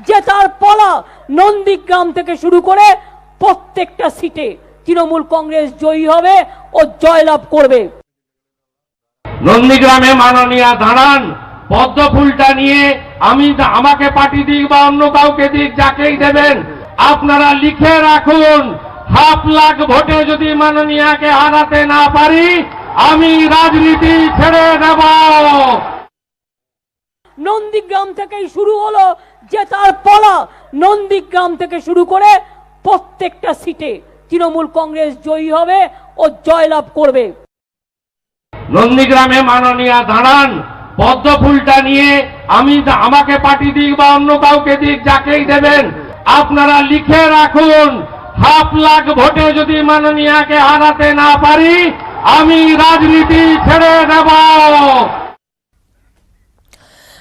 জেতার পালা। নন্দীগ্রাম থেকে শুরু করে প্রত্যেকটা সিটে তৃণমূল কংগ্রেস জয়ী হবে ও জয়লাভ করবে। নন্দীগ্রামে মাননীয়া দাঁড়ান, পদ্ম ফুলটা নিয়ে আমাকে পার্টি দিক বা অন্য কাউকে দিক, যাকেই দেবেন আপনারা লিখে রাখুন, 5,00,000 ভোটে যদি মাননীয়াকে হারাতে না পারি আমি রাজনীতি ছেড়ে দেব। নন্দীগ্রাম থেকেই শুরু হলো জেতার পালা। নন্দীগ্রাম থেকে শুরু করে প্রত্যেকটা সিটে তৃণমূল কংগ্রেস জয়ী হবে ও জয়লাভ করবে। নন্দীগ্রামে মাননীয়া দাঁড়ান, পদ্ম ফুলটা নিয়ে আমাকে পার্টি দিক বা অন্য কাউকে দিক, যাকেই দেবেন আপনারা লিখে রাখুন, 5,00,000 ভোটে যদি মাননীয়াকে হারাতে না পারি আমি রাজনীতি ছেড়ে দেব।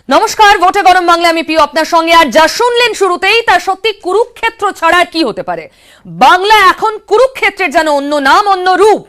নমস্কার, ভোটে গরম বাংলা, আমি পিও আপনার সঙ্গে। আর যা শুনলেন শুরুতেই তা সত্যি কুরুক্ষেত্র ছাড়া কি হতে পারে। বাংলা এখন কুরুক্ষেত্রের যেন অন্য নাম, অন্য রূপ।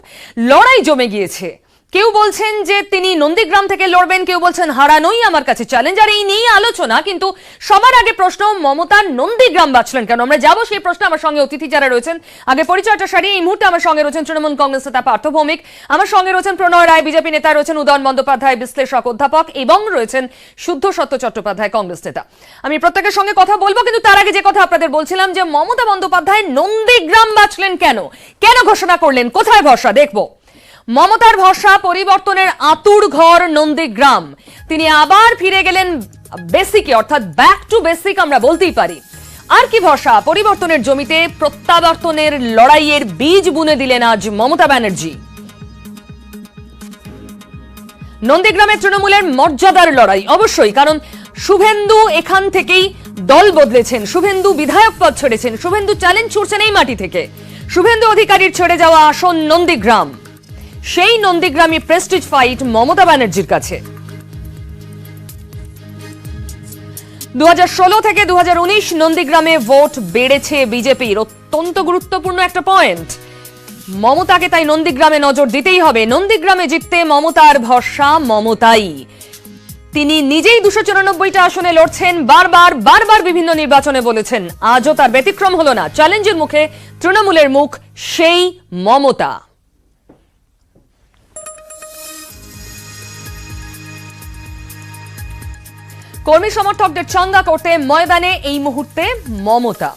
লড়াই জমে গিয়েছে। কেউ বলছেন যে তিনি নন্দীগ্রাম থেকে লড়বেন, কেউ বলছেন হারানোই আমার কাছে চ্যালেঞ্জ। আর এই নিয়ে আলোচনা, কিন্তু সবার আগে প্রশ্ন, মমতা নন্দীগ্রাম বাঁচলেন কেন? আমরা যাবো সেই প্রশ্ন। আমার সঙ্গে অতিথি যারা রয়েছেন, আগে পরিচয়টা সারিয়ে, এই মুহূর্তে আমার সঙ্গে রয়েছেন তৃণমূল কংগ্রেস নেতা পার্থ ভৌমিক, আমার সঙ্গে রয়েছেন প্রণয় রায় বিজেপি নেতা, রয়েছেন উদয়ন বন্দ্যোপাধ্যায় বিশ্লেষক অধ্যাপক, এবং রয়েছেন শুদ্ধ সত্য চট্টোপাধ্যায় কংগ্রেস নেতা। আমি প্রত্যেকের সঙ্গে কথা বলবো, কিন্তু তার আগে যে কথা আপনাদের বলছিলাম, যে মমতা বন্দ্যোপাধ্যায় নন্দীগ্রাম বাঁচলেন কেন, কেন ঘোষণা করলেন, কোথায় ভরসা? দেখবো। মমতার ভরসা পরিবর্তনের আতুর ঘর নন্দীগ্রাম। তিনি আবার ফিরে গেলেন বেসিকে, অর্থাৎ ব্যাক টু বেসিক আমরা বলতেই পারি। আর কি ভরসা? পরিবর্তনের জমিতে প্রত্যাবর্তনের লড়াইয়ের বীজ বুনে দিলেন আজ মমতা ব্যানার্জি। নন্দীগ্রামে তৃণমূলের মর্যাদার লড়াই, অবশ্যই, কারণ শুভেন্দু এখান থেকেই দল বদলেছেন, শুভেন্দু বিধায়ক পদ ছেড়েছেন, শুভেন্দু চ্যালেঞ্জ ছুড়ছেন এই মাটি থেকে। শুভেন্দু অধিকারীর ছেড়ে যাওয়া আসন নন্দীগ্রাম, সেই নন্দীগ্রামী প্রেস্টিজ ফাইট মমতা ব্যানার্জির কাছে। 2016 থেকে 2019 নন্দীগ্রামে ভোট বেড়েছে বিজেপির, অত্যন্ত গুরুত্বপূর্ণ একটা পয়েন্ট। মমতাকে তাই নন্দীগ্রামে নজর দিতেই হবে। নন্দীগ্রামে জিততে মমতার ভরসা মমতাই। তিনি নিজেই 294টা আসনে লড়ছেন, বারবার বিভিন্ন নির্বাচনে বলেছেন। আজও তার ব্যতিক্রম হলো না। চ্যালেঞ্জের মুখে তৃণমূলের মুখ সেই মমতা। কর্মী সমর্থকদের চাঙ্গা করতে ময়দানে এই মুহূর্তে মমতা।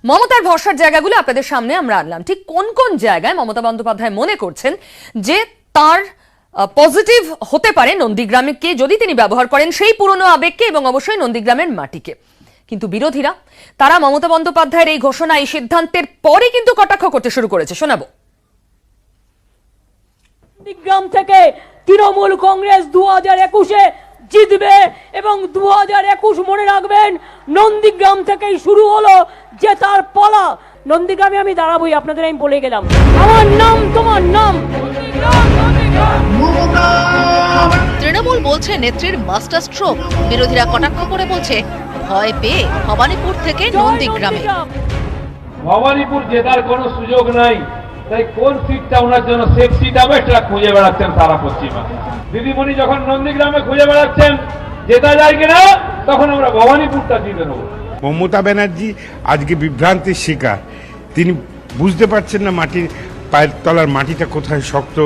মমতার ভরসার জায়গাগুলো আপনাদের সামনে আমরা আনলাম। ঠিক কোন কোন জায়গায় মমতা বন্দ্যোপাধ্যায় মনে করছেন যে তার পজিটিভ হতে পারে নন্দীগ্রামকে যদি তিনি ব্যবহার করেন সেই পুরনো আবেগকে এবং অবশ্যই নন্দীগ্রামের মাটিকে। কিন্তু বিরোধীরা, তারা মমতা বন্দ্যোপাধ্যায়ের এই ঘোষণা, এই সিদ্ধান্তের পরে কিন্তু কটাক্ষ করতে শুরু করেছে। শোনাবো। নন্দীগ্রাম থেকে তৃণমূল কংগ্রেস 2021-এ জিতবে, এবং 2021 মনে রাখবেন, নন্দীগ্রাম থেকেই শুরু হলো জেতার পালা। নন্দীগ্রামে আমি দাঁড়াবোই, আপনাদের আমি বলে গেলাম, আমার নাম তোমার নাম। তৃণমূল বলছে নেত্রীর মাস্টার স্ট্রোক, বিরোধীরা কটাক্ষ করে বলছে ভয় পেয়ে ভবানীপুর থেকে নন্দীগ্রামে। ভবানীপুর জেতার কোনো সুযোগ নাই, তাই কোন সিটটা ওনার জন্য সেফ সিট হবে সেটা খুঁজে বেড়াচ্ছেন সারা পশ্চিমা। দিদিমণি যখন নন্দীগ্রামে খুঁজে বেড়াচ্ছেন জেতা যায় কিনা, তখন আমরা ভবানীপুরটা জিতে নেব। মমতা ব্যানার্জি আজকে বিভ্রান্তির শিকার। তিনি বুঝতে পারছেন না মাটির পায়ের তলার মাটিটা কোথায় শক্ত,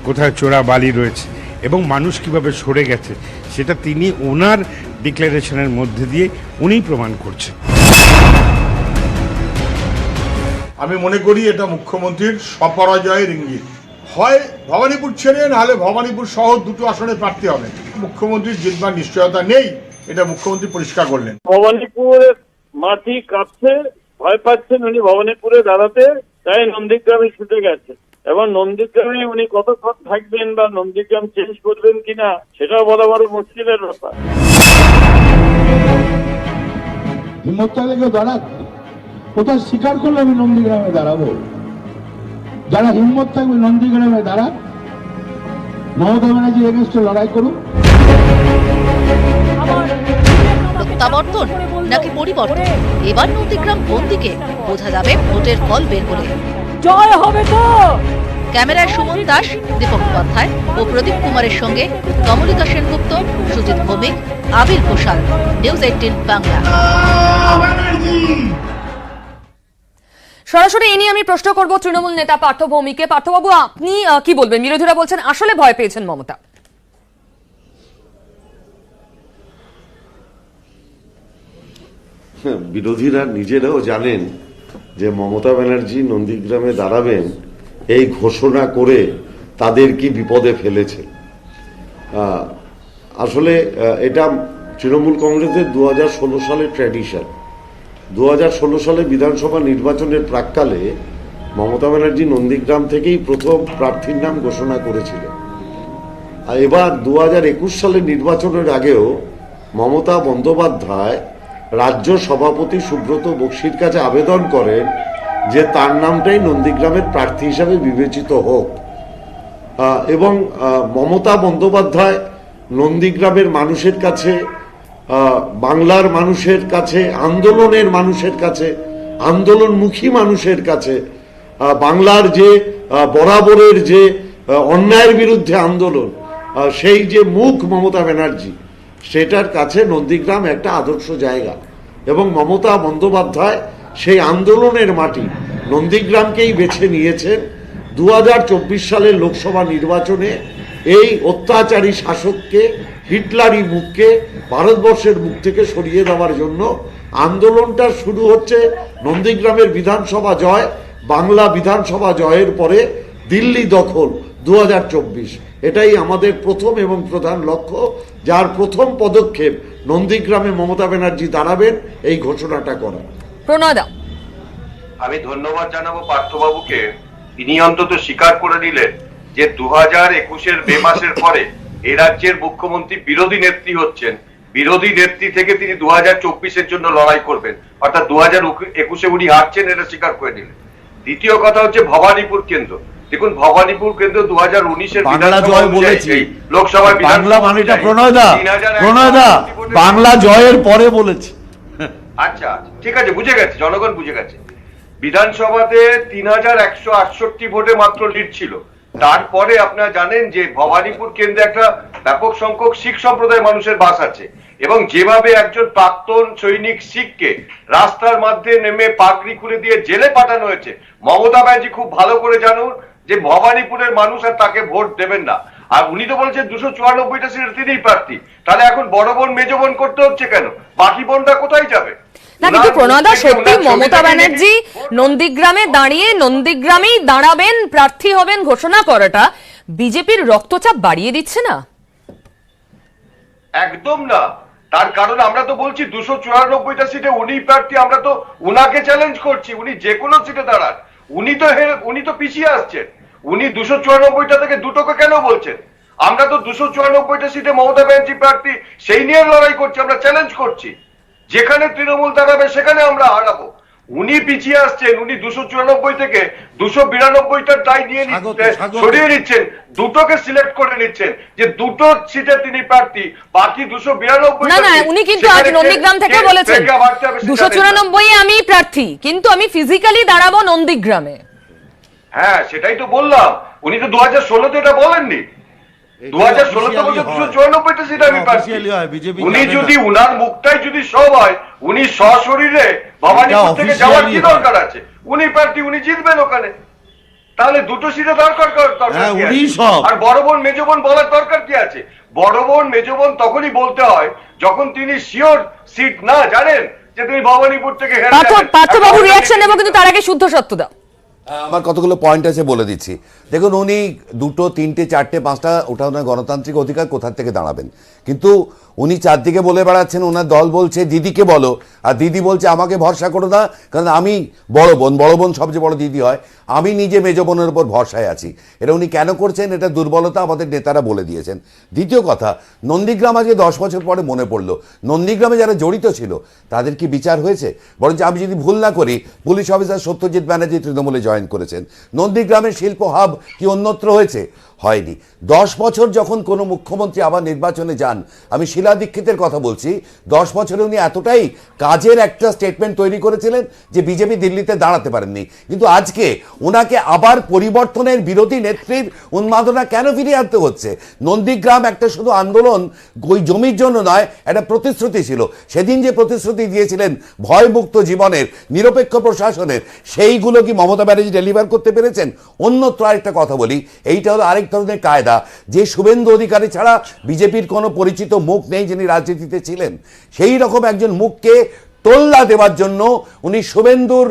কোথায় চোরা বালি রয়েছে, এবং মানুষ কিভাবে সরে গেছে সেটা তিনি ওনার ডিক্লারেশনের মধ্যে দিয়ে উনিই প্রমাণ করছেন। আমি মনে করি এটা মুখ্যমন্ত্রীর স্বপরাজয়ের ইঙ্গিত। হয় ভবানীপুর ছেড়ে, নাহলে ভবানীপুর সহ দুটো আসনে প্রার্থী হবে। মুখ্যমন্ত্রীর জিতবার নিশ্চয়তা নেই, এটা মুখ্যমন্ত্রী পরিষ্কার করলেন। ভবানীপুরের মাটি কাঁপছে, ভয় পাচ্ছেন উনি ভবানীপুরে দাঁড়াতে, তাই নন্দীগ্রামে ছুটে গেছে। এবং নন্দীগ্রামে উনি কতক্ষণ থাকবেন বা নন্দীগ্রাম চেঞ্জ করবেন কিনা সেটাও বলা বড় মুশকিলের ব্যাপার। হিম্মতটা দেখে দাঁড়াক, কোথায় স্বীকার করলে আমি নন্দীগ্রামে দাঁড়াবো। যারা হিম্মত থাকবে নন্দীগ্রামে দাঁড়াক, মমতা ব্যানার্জি এগেনস্টে লড়াই করুক। প্রত্যাবর্তন নাকি পরিবর্তন, এবার নন্দীগ্রাম কোন দিকে বোঝা যাবে ভোটের ফল বের করে। জয় হবে তো, ক্যামেরায় সুমন দাস, দীপক উপাধ্যায় ও প্রদীপ কুমারের সঙ্গে কমলিকা সেনগুপ্ত, সুজিত ভৌমিক, আবির ঘোষাল। নিউজ 18 বাংলা। সরাসরি এ নিয়ে আমি প্রশ্ন করব তৃণমূল নেতা পার্থ ভৌমিককে। পার্থবাবু, আপনি কি বলবেন? বিরোধীরা বলছেন আসলে ভয় পেয়েছেন মমতা। বিরোধীরা নিজেরাও জানেন যে মমতা ব্যানার্জি নন্দীগ্রামে দাঁড়াবেন এই ঘোষণা করে তাদের কি বিপদে ফেলেছে। আসলে এটা তৃণমূল কংগ্রেসের 2016 সালের ট্র্যাডিশন। 2016 সালে বিধানসভা নির্বাচনের প্রাক্কালে মমতা ব্যানার্জি নন্দীগ্রাম থেকেই প্রথম প্রার্থীর নাম ঘোষণা করেছিলেন। আর এবার 2021 সালের নির্বাচনের আগেও মমতা বন্দ্যোপাধ্যায় রাজ্য সভাপতি সুব্রত বক্সির কাছে আবেদন করেন যে তার নামটাই নন্দীগ্রামের প্রার্থী হিসাবে বিবেচিত হোক। এবং মমতা বন্দ্যোপাধ্যায় নন্দীগ্রামের মানুষের কাছে, বাংলার মানুষের কাছে, আন্দোলনের মানুষের কাছে, আন্দোলনমুখী মানুষের কাছে, বাংলার যে বরাবরের যে অন্যায়ের বিরুদ্ধে আন্দোলন, সেই যে মুখ মমতা ব্যানার্জি, সেটার কাছে নন্দীগ্রাম একটা আদর্শ জায়গা। এবং মমতা বন্দ্যোপাধ্যায় সেই আন্দোলনের মাটি নন্দীগ্রামকেই বেছে নিয়েছেন 2024 সালের লোকসভা নির্বাচনে এই অত্যাচারী শাসককে, হিটলারি মুখকে ভারতবর্ষের মুখ থেকে সরিয়ে দেওয়ার জন্য। আন্দোলনটা শুরু হচ্ছে নন্দীগ্রামের বিধানসভা জয়, বাংলা বিধানসভা জয়ের পরে দিল্লি দখল 2024। এটাই আমাদের প্রথম এবং প্রধান লক্ষ্য, যার প্রথম পদক্ষেপ নন্দীগ্রামে মমতা ব্যানার্জি দাঁড়াবেন এই ঘোষণাটা করা। প্রণয়দা, আমি ধন্যবাদ জানাবো পার্থবাবুকে। তিনি অন্তত স্বীকার করে নিলেন যে 2021-এর মে মাসের পরে এই রাজ্যের মুখ্যমন্ত্রী বিরোধী নেত্রী হচ্ছেন। বিরোধী নেত্রী থেকে তিনি 2024-এর জন্য লড়াই করবেন, অর্থাৎ 2021-এ উনি হারছেন, এটা স্বীকার করে নিলেন। দ্বিতীয় কথা হচ্ছে ভবানীপুর কেন্দ্র। দেখুন, ভবানীপুর কেন্দ্র 2019-এর বাংলা জয় বলেছি, লোকসভায় বাংলা মানেটা প্রণয়দা বাংলা জয়ের পরে বলেছি। আচ্ছা, ঠিক আছে, বুঝে গেছে, জনগণ বুঝে গেছে। বিধানসভাতে 3168 ভোটে মাত্র লিড ছিল। তারপরে আপনারা জানেন যে ভবানীপুর কেন্দ্রে একটা ব্যাপক সংখ্যক শিখ সম্প্রদায়ের মানুষের বাস আছে, এবং যেভাবে একজন প্রাক্তন সৈনিক শিখকে রাস্তার মধ্যে নেমে পাগড়ি খুলে দিয়ে জেলে পাঠানো হয়েছে, মমতা ব্যানার্জি খুব ভালো করে জানুন যে ভবানীপুরের মানুষ আর তাকে ভোট দেবেন না। আর উনি তো বলছেন 294টা সিটে তিনিই প্রার্থী, তাহলে এখন বড় বোন মেজ বোন করতে হচ্ছে কেন? বাকি বোনটা কোথায় যাবে? না কিন্তু প্রণয়দা, সত্যি মমতা ব্যানার্জি নন্দীগ্রামে দাঁড়িয়ে নন্দীগ্রামেই দাঁড়াবেন, প্রার্থী হবেন ঘোষণা করাটা বিজেপির রক্তচাপ বাড়িয়ে দিচ্ছে না? একদম না। তার কারণ আমরা তো বলছি 294টা সিটে উনি প্রার্থী, আমরা তো উনাকে চ্যালেঞ্জ করছি, উনি যে কোনো সিটে দাঁড়ান। উনি তো পিছিয়ে আসছেন। উনি 294টা থেকে দুটোকে কেন বলছেন? আমরা তো 294টা সিটে মমতা ব্যানার্জি প্রার্থী, সেই নিয়ে লড়াই করছি, আমরা চ্যালেঞ্জ করছি। যেখানে তৃণমূল দাঁড়াবে সেখানে আমরা হারাবো। উনি পিছিয়ে আসছেন, উনি 294 থেকে 292টার দায় নিয়ে সরিয়ে নিচ্ছেন, দুটোকে সিলেক্ট করে নিচ্ছেন যে দুটো সিটে তিনি প্রার্থী, বাকি 292। না না, উনি কিন্তু আজ নন্দীগ্রাম থেকে বলেছেন 294 আমি প্রার্থী, কিন্তু আমি ফিজিক্যালি দাঁড়াবো নন্দীগ্রামে। হ্যাঁ, সেটাই তো বললাম। উনি তো 2016-তে এটা বলেননি। 2016-তে বলছে 294টা সিট আমি প্রার্থী। উনি যদি উনার মুখটাই যদি সব হয়, উনি সশরীরে ভবানীপুর থেকে যাওয়ার কি দরকার আছে? উনি প্রার্থী, উনি জিতবেন ওখানে। তাহলে দুটো সিটে দরকার আর বড় বোন মেজ বোন বলার দরকার কি আছে? বড় বোন মেজ বোন তখনই বলতে হয় যখন তিনি শিওর সিট না জানেন যে তিনি ভবানীপুর থেকে পার্থবাবু রিয়াকশন নেব, কিন্তু তার আগে শুদ্ধ সত্যদা। আমার কতগুলো পয়েন্ট আছে বলে দিচ্ছি। দেখুন, উনি 2, 3, 4, 5টা ওটা ওনার গণতান্ত্রিক অধিকার, কোথা থেকে দাঁড়াবেন। কিন্তু উনি চারদিকে বলে বেড়াচ্ছেন, ওনার দল বলছে দিদিকে বলো, আর দিদি বলছে আমাকে ভরসা করো না, কারণ আমি বড় বোন সবচেয়ে বড় দিদি হয়, আমি নিজে মেজ বোনের উপর ভরসায় আছি। এটা উনি কেন করছেন? এটা দুর্বলতা, আমাদের নেতারা বলে দিয়েছেন। দ্বিতীয় কথা, নন্দীগ্রাম আজকে 10 বছর পরে মনে পড়লো, নন্দীগ্রামে যারা জড়িত ছিল তাদের কি বিচার হয়েছে? বরঞ্চ আমি যদি ভুল না করি, পুলিশ অফিসার সত্যজিৎ ব্যানার্জি তৃণমূলে জয়েন করেছেন। নন্দীগ্রামের শিল্প হাব কি অন্যত্র হয়েছে? হয়নি। 10 বছর যখন কোনো মুখ্যমন্ত্রী আবার নির্বাচনে যান, আমি শিলা দীক্ষিতের কথা বলছি, 10 বছরে উনি এতটাই কাজের একটা স্টেটমেন্ট তৈরি করেছিলেন যে বিজেপি দিল্লিতে দাঁড়াতে পারেননি। কিন্তু আজকে ওনাকে আবার পরিবর্তনের বিরোধী নেত্রীর উন্মাদনা কেন ফিরিয়ে আনতে হচ্ছে? নন্দীগ্রাম একটা শুধু আন্দোলন ওই জমির জন্য নয়, একটা প্রতিশ্রুতি ছিল। সেদিন যে প্রতিশ্রুতি দিয়েছিলেন ভয়মুক্ত জীবনের, নিরপেক্ষ প্রশাসনের, সেইগুলো কি মমতা ব্যানার্জি ডেলিভার করতে পেরেছেন? অন্যত্র আরেকটা কথা বলি, এইটা হলো আরেক ধরনের কায়দা যে শুভেন্দু অধিকারী ছাড়া বিজেপির কোনো পরিচিত মুখ নেই যিনি রাজনীতিতে ছিলেন। সেই রকম একজন মুখকে তোল্লা দেওয়ার জন্য উনি শুভেন্দুর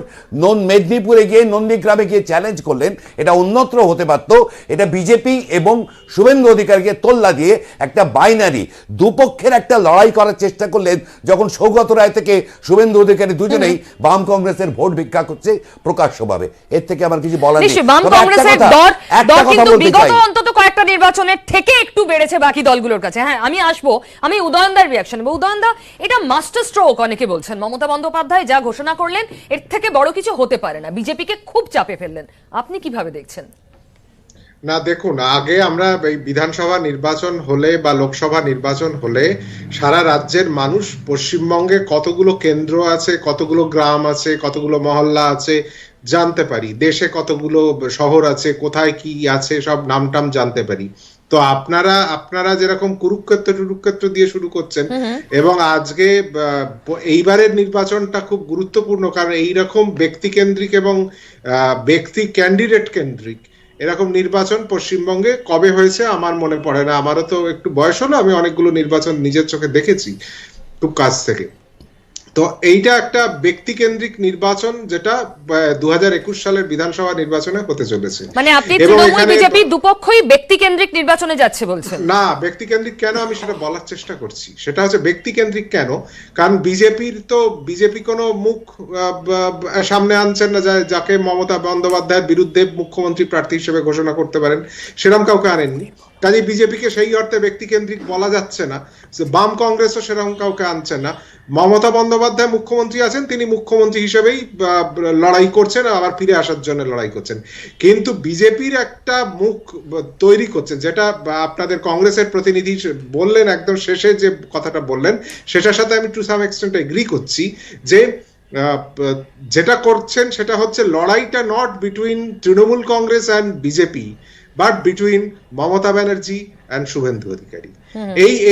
মেদিনীপুরে গিয়ে নন্দীগ্রামে গিয়ে চ্যালেঞ্জ করলেন। এটা অন্যত্র হতে পারত। এটা বিজেপি এবং শুভেন্দু অধিকারীকে তোল্লা দিয়ে একটা বাইনারি দুপক্ষের একটা লড়াই করার চেষ্টা করলেন, যখন সৌগত রায় থেকে শুভেন্দু অধিকারী দুজনেই বাম কংগ্রেসের ভোট ভিক্ষা করছে প্রকাশ্যভাবে। এর থেকে আমার কিছু বলার নেই। বাম কংগ্রেসের দর কিন্তু বিগত অন্তত কয়েকটা নির্বাচনের থেকে একটু বেড়েছে বাকি দলগুলোর কাছে। হ্যাঁ, আমি আসবো, আমি উদয়নদার রিয়াকশন। উদয়নদা, এটা মাস্টার স্ট্রোক অনেকে বলছেন। মমতা বন্দ্যোপাধ্যায় যা ঘোষণা করলেন এর থেকে বড় কিছু হতে পারে না, বিজেপিকে খুব চাপে ফেললেন। আপনি কিভাবে দেখছেন? না, দেখুন, আগে আমরা এই বিধানসভা নির্বাচন হলে বা লোকসভা নির্বাচন হলে সারা রাজ্যের মানুষ পশ্চিমবঙ্গে কতগুলো কেন্দ্র আছে, কতগুলো গ্রাম আছে, কতগুলো মহল্লা আছে জানতে পারি। দেশে কতগুলো শহর আছে, কোথায় কি আছে সব নামটাম জানতে পারি। তো আপনারা যেরকম কুরুক্ষেত্র দিয়ে শুরু করছেন, এবং আজকে এইবারের নির্বাচনটা খুব গুরুত্বপূর্ণ, কারণ এইরকম ব্যক্তি কেন্দ্রিক এবং ব্যক্তি ক্যান্ডিডেট কেন্দ্রিক এরকম নির্বাচন পশ্চিমবঙ্গে কবে হয়েছে আমার মনে পড়ে না। আমারও তো একটু বয়স হলো, আমি অনেকগুলো নির্বাচন নিজের চোখে দেখেছি খুব কাছ থেকে। তো এইটা একটা ব্যক্তি কেন্দ্রিক নির্বাচন যেটা 2021 সালের বিধানসভা নির্বাচনে হতে চলেছে। মানে আপনি তৃণমূল বিজেপি দুপক্ষই ব্যক্তি কেন্দ্রিক নির্বাচনে যাচ্ছে বলছেন? না, ব্যক্তি কেন্দ্রিক কেন আমি সেটা বলার চেষ্টা করছি। সেটা হচ্ছে ব্যক্তি কেন্দ্রিক কেন, কারণ বিজেপি কোনো মুখ সামনে আনছেন না যাকে মমতা বন্দ্যোপাধ্যায়ের বিরুদ্ধে মুখ্যমন্ত্রী প্রার্থী হিসেবে ঘোষণা করতে পারেন, সেরকম কাউকে আনেননি। কাজে বিজেপিকে সেই অর্থে ব্যক্তি কেন্দ্রিক বলা যাচ্ছে না। বাম কংগ্রেসও সেরকম কাউকে আনছে না। মমতা বন্দ্যোপাধ্যায় মুখ্যমন্ত্রী আছেন, তিনি মুখ্যমন্ত্রী হিসেবেই লড়াই করছেন, আবার ফিরে আসার জন্য লড়াই করছেন। কিন্তু বিজেপির একটা মুখ তৈরি করছে, যেটা আপনাদের কংগ্রেসের প্রতিনিধি বললেন একদম শেষে, যে কথাটা বললেন সেটার সাথে আমি টু সাম এক্সটেন্ট এগ্রি করছি, যে যেটা করছেন সেটা হচ্ছে লড়াইটা not between Trinamool Congress and BJP, but between Mamata Banerjee and Suvendu Adhikari.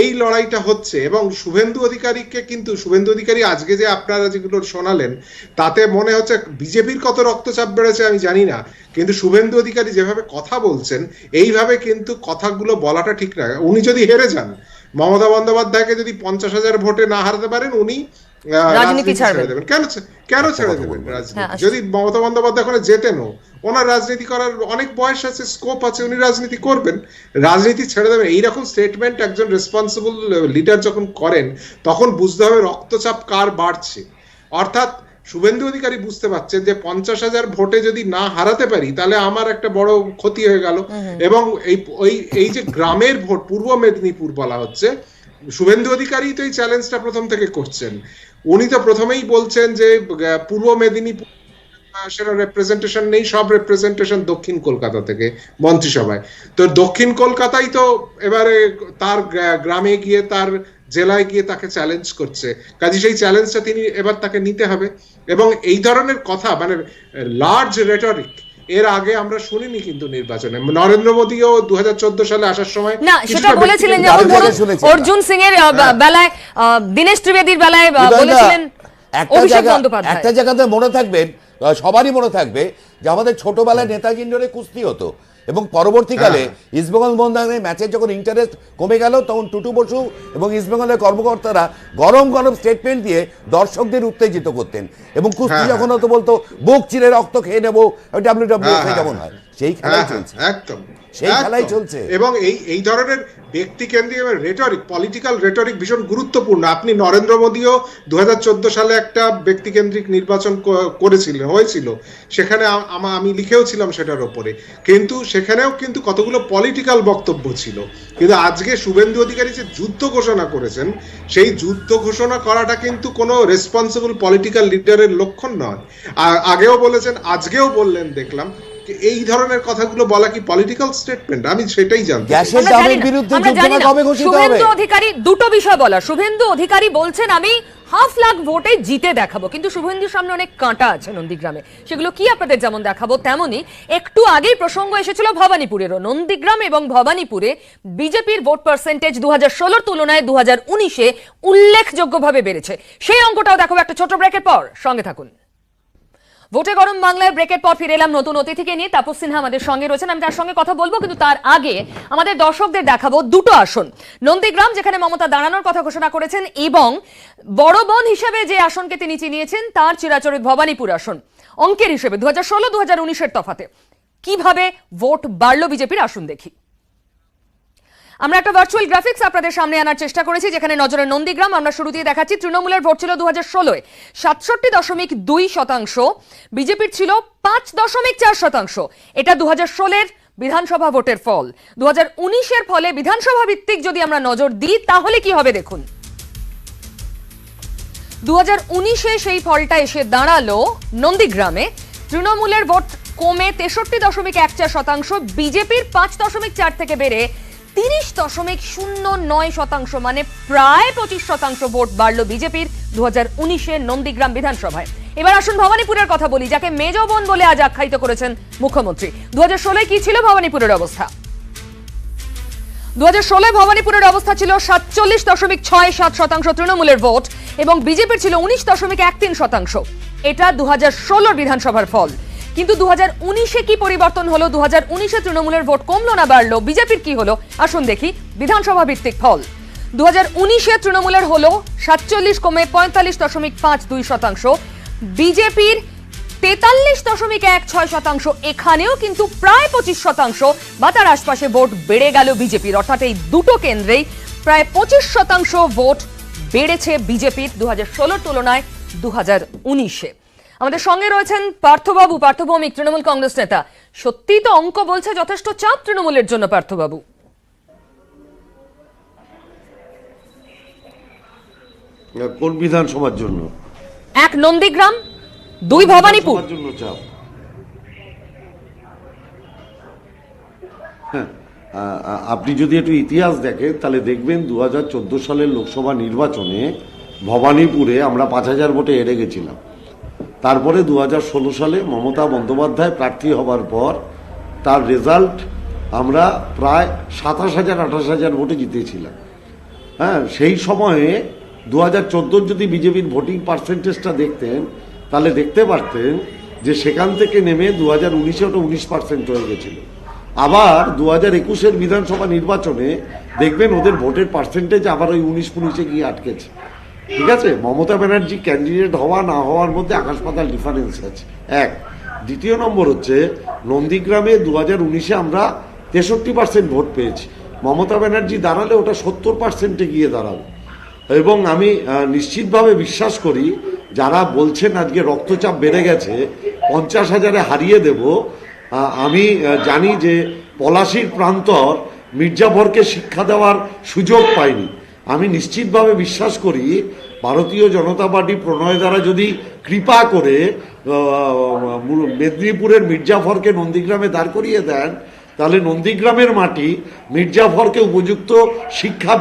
এই লড়াইটা হচ্ছে। এবং শুভেন্দু অধিকারী আজকে যে আপনারা যেগুলো শোনালেন তাতে মনে হচ্ছে বিজেপির কত রক্তচাপ বেড়েছে আমি জানি না, কিন্তু শুভেন্দু অধিকারী যেভাবে কথা বলছেন এইভাবে কিন্তু কথাগুলো বলাটা ঠিক না। উনি যদি হেরে যান, মমতা বন্দ্যোপাধ্যায়কে যদি 50,000 ভোটে না হারাতে পারেন, উনি রাজনীতি ছেড়ে দেবেন। কেন ছেড়ে দেবেন রাজনীতি? যদি মমতা বন্দ্যোপাধ্যায় ওখানে জেতেনও, ওনার রাজনীতি করার অনেক বয়স আছে, স্কোপ আছে, উনি রাজনীতি করবেন, রাজনীতি ছেড়ে দেবেন। এইরকম স্টেটমেন্ট একজন রেসপন্সিবল লিডার যখন করেন, তখন বুঝতে হবে রক্তচাপ কার বাড়ছে। অর্থাৎ শুভেন্দু অধিকারী বুঝতে পারছেন যে 50,000 ভোটে যদি না হারাতে পারি তাহলে আমার একটা বড় ক্ষতি হয়ে গেল। এবং এই যে গ্রামের ভোট, পূর্ব মেদিনীপুর বলা হচ্ছে, শুভেন্দু অধিকারী তো এই চ্যালেঞ্জটা প্রথম থেকে করছেন। উনি তো প্রথমেই বলছেন যে পূর্ব মেদিনীপুর সেটা রেপ্রেজেন্টেশন নেই, সব রেপ্রেজেন্টেশন দক্ষিণ কলকাতা থেকে মন্ত্রিসভায়। তো দক্ষিণ কলকাতায় তো এবারে তার গ্রামে গিয়ে, তার জেলায় গিয়ে তাকে চ্যালেঞ্জ করছে। কাজে সেই চ্যালেঞ্জটা এবার তাকে নিতে হবে। এবং এই ধরনের কথা, মানে লার্জ রেটরিক, এর আগে আমরা শুনিনি কিন্তু নির্বাচনে। নরেন্দ্র মোদীও 2014 সালে আসার সময় না, সেটা বলেছিলেন, যেমন অর্জুন সিং এর বেলায়, দীনেশ ত্রিবেদীর বেলায় বলেছিলেন অভিষেক বন্দ্যোপাধ্যায়। একটা জায়গাতে মনে থাকবেন, সবারই মনে থাকবে যে আমাদের ছোটবেলায় নেতাজি ইন্ডোরে কুস্তি হতো, এবং পরবর্তীকালে ইস্টবেঙ্গল মোহনবাগানের ম্যাচের যখন ইন্টারেস্ট কমে গেল, তখন টুটু বসু এবং ইস্টবেঙ্গলের কর্মকর্তারা গরম গরম স্টেটমেন্ট দিয়ে দর্শকদের উত্তেজিত করতেন। এবং কুস্তি যখন হতো বলতো বুক চিরে রক্ত খেয়ে নেবো, WWE যেমন হয় সেই খেলাই চলছে, একদম সেই খেলাই চলছে। এবং এই ধরনের ব্যক্তি কেন্দ্রিক রেটরিক, পলিটিক্যাল রেটরিক ভীষণ গুরুত্বপূর্ণ। আপনি নরেন্দ্র মোদীও 2014 সালে একটা ব্যক্তি কেন্দ্রিক নির্বাচন হয়েছিল, সেখানে আমি লিখেও ছিলাম সেটার ওপরে, কিন্তু সেখানেও কিন্তু কতগুলো পলিটিক্যাল বক্তব্য ছিল। কিন্তু আজকে শুভেন্দু অধিকারী যে যুদ্ধ ঘোষণা করেছেন, সেই যুদ্ধ ঘোষণা করাটা কিন্তু কোনো রেসপন্সিবল পলিটিক্যাল লিডারের লক্ষণ নয়। আগেও বলেছেন, আজকেও বললেন, দেখলাম এই ধরনের কথাগুলো বলা কি পলিটিক্যাল স্টেটমেন্ট? আমি সেটাই জানতে চাই। গ্যাসের আমরা দামের জানি না, বিরুদ্ধে আমরা যুদ্ধ জানি না। কবে ঘোষিত হবে? শুভেন্দু অধিকারী দুটো বিষয় বলা। শুভেন্দু অধিকারী বলছেন আমি 1.5 লাখ ভোটে জিতে দেখাবো, কিন্তু শুভেন্দুর সামনে অনেক কাঁটা আছে নন্দীগ্রামে। সেগুলো কি আপনাদের যেমন দেখাবো তেমনি একটু আগেই প্রসঙ্গ এসেছিল ভবানীপুরেরও। নন্দীগ্রাম এবং ভবানীপুরে বিজেপির ভোট পার্সেন্টেজ 2016 তুলনায় 2019-এ উল্লেখযোগ্যভাবে বেড়েছে। সেই অঙ্কটাও দেখাবো একটা ছোট ব্রেকের পর। সঙ্গে থাকুন। ভোটে গরম বাংলায় ব্রেকের পর ফিরে এলাম নতুন অতিথিকে নিয়ে। তাপস সিনহা আমাদের সঙ্গে রয়েছেন, আমি তার সঙ্গে কথা বলবো, কিন্তু তার আগে আমাদের দর্শকদের দেখাবো দুটো আসন। নন্দীগ্রাম, যেখানে মমতা দাঁড়ানোর কথা ঘোষণা করেছেন, এবং বড় বোন হিসেবে যে আসনকে তিনি চিনিয়েছেন তার চিরাচরিত ভবানীপুর আসন। অঙ্কের হিসেবে 2016-2019-এর তফাতে কিভাবে ভোট বাড়লো বিজেপির, আসুন দেখি। আমরা একটা ভার্চুয়াল গ্রাফিক্স আপনাদের সামনে আনার চেষ্টা করেছি, যেখানে নজরে নন্দীগ্রাম। আমরা শুরুতেই দেখাচ্ছি তৃণমূলের ভোট ছিল 2016-এ 67.2%, বিজেপির ছিল 5.4%। এটা 2016-এর বিধানসভা ভোটের ফল। 2019-এর ফলে বিধানসভা ভিত্তিক যদি আমরা নজর দিই তাহলে কি হবে দেখুন। 2019-এ সেই ফলটা এসে দাঁড়ালো নন্দীগ্রামে তৃণমূলের ভোট কমে 63.14%, বিজেপির 5.4 থেকে বেড়ে 30.09%, মানে প্রায় 25% ভোট বাড়লো বিজেপির 2019-এর নন্দীগ্রাম বিধানসভায়। এবার আসুন ভবানীপুরের কথা বলি, যাকে মেজ বোন বলে আজ আখ্যায়িত করেছেন মুখ্যমন্ত্রী। 2016-এ কি ছিল ভবানীপুরের অবস্থা? 2016-এ ভবানীপুরের অবস্থা ছিল 47.67% তৃণমূলের ভোট এবং বিজেপির ছিল 19.13%। এটা 2016 বিধানসভার ফল। কিন্তু 2019-এ কি পরিবর্তন হলো? 2019-এ তৃণমূলের ভোট কমলো না বাড়লো? বিজেপির কি হলো আসুন দেখি। বিধানসভা ভিত্তিক ফল 2019-এ তৃণমূলের হলো 47 কমে 45.52%, বিজেপির 43.16%। এখানেও কিন্তু প্রায় 25% বা তার আশপাশে ভোট বেড়ে গেল বিজেপির। অর্থাৎ এই দুটো কেন্দ্রেই প্রায় 25% ভোট বেড়েছে বিজেপির 2016 তুলনায় 2019-এ। আমাদের সঙ্গে রয়েছেন পার্থবাবু, পার্থভৌমিক, তৃণমূল কংগ্রেস নেতা। সত্যিই তো অঙ্ক বলছে যথেষ্ট চাপ তৃণমূলের জন্য, পার্থবাবু। কোন বিধানসভার জন্য? এক নন্দীগ্রাম, দুই ভবানীপুর। জন্য চাপ। হ্যাঁ, আপনি যদি একটু ইতিহাস দেখেন তাহলে দেখবেন 2014 সালের লোকসভা নির্বাচনে ভবানীপুরে আমরা 5000 ভোটে হেরে গেছিলাম। তারপরে 2016 সালে মমতা বন্দ্যোপাধ্যায় প্রার্থী হবার পর তার রেজাল্ট আমরা প্রায় 27,000-28,000 ভোটে জিতেছিলাম। হ্যাঁ, সেই সময়ে 2014 যদি বিজেপির ভোটিং পার্সেন্টেজটা দেখতেন তাহলে দেখতে পারতেন যে সেখান থেকে নেমে 2019-এ ওটা 19% হয়ে গেছিল। আবার 2021-এর বিধানসভা নির্বাচনে দেখবেন ওদের ভোটের পার্সেন্টেজ আবার ওই 19-19-এ গিয়ে আটকেছে। ঠিক আছে, মমতা ব্যানার্জি ক্যান্ডিডেট হওয়া না হওয়ার মধ্যে আকাশ পাতাল ডিফারেন্স আছে। এক, দ্বিতীয় নম্বর হচ্ছে নন্দীগ্রামে 2019-এ আমরা 63% ভোট পেয়েছি। মমতা ব্যানার্জি দাঁড়ালে ওটা 70%-এ গিয়ে দাঁড়াবে। এবং আমি নিশ্চিতভাবে বিশ্বাস করি যারা বলছেন আজকে রক্তচাপ বেড়ে গেছে 50,000-এ হারিয়ে দেব, আমি জানি যে পলাশীর প্রান্তর মির্জাফরকে শিক্ষা দেওয়ার সুযোগ পায়নি। আমি নিশ্চিতভাবে বিশ্বাস করি ভারতীয় জনতা পার্টি প্রণয় দ্বারা যদি কৃপা করে মেদিনীপুরের মির্জাফরকে নন্দীগ্রামে দাঁড় করিয়ে দেন তাহলে নন্দীগ্রামের মাটি মির্জাফরকে উপযুক্ত শিক্ষা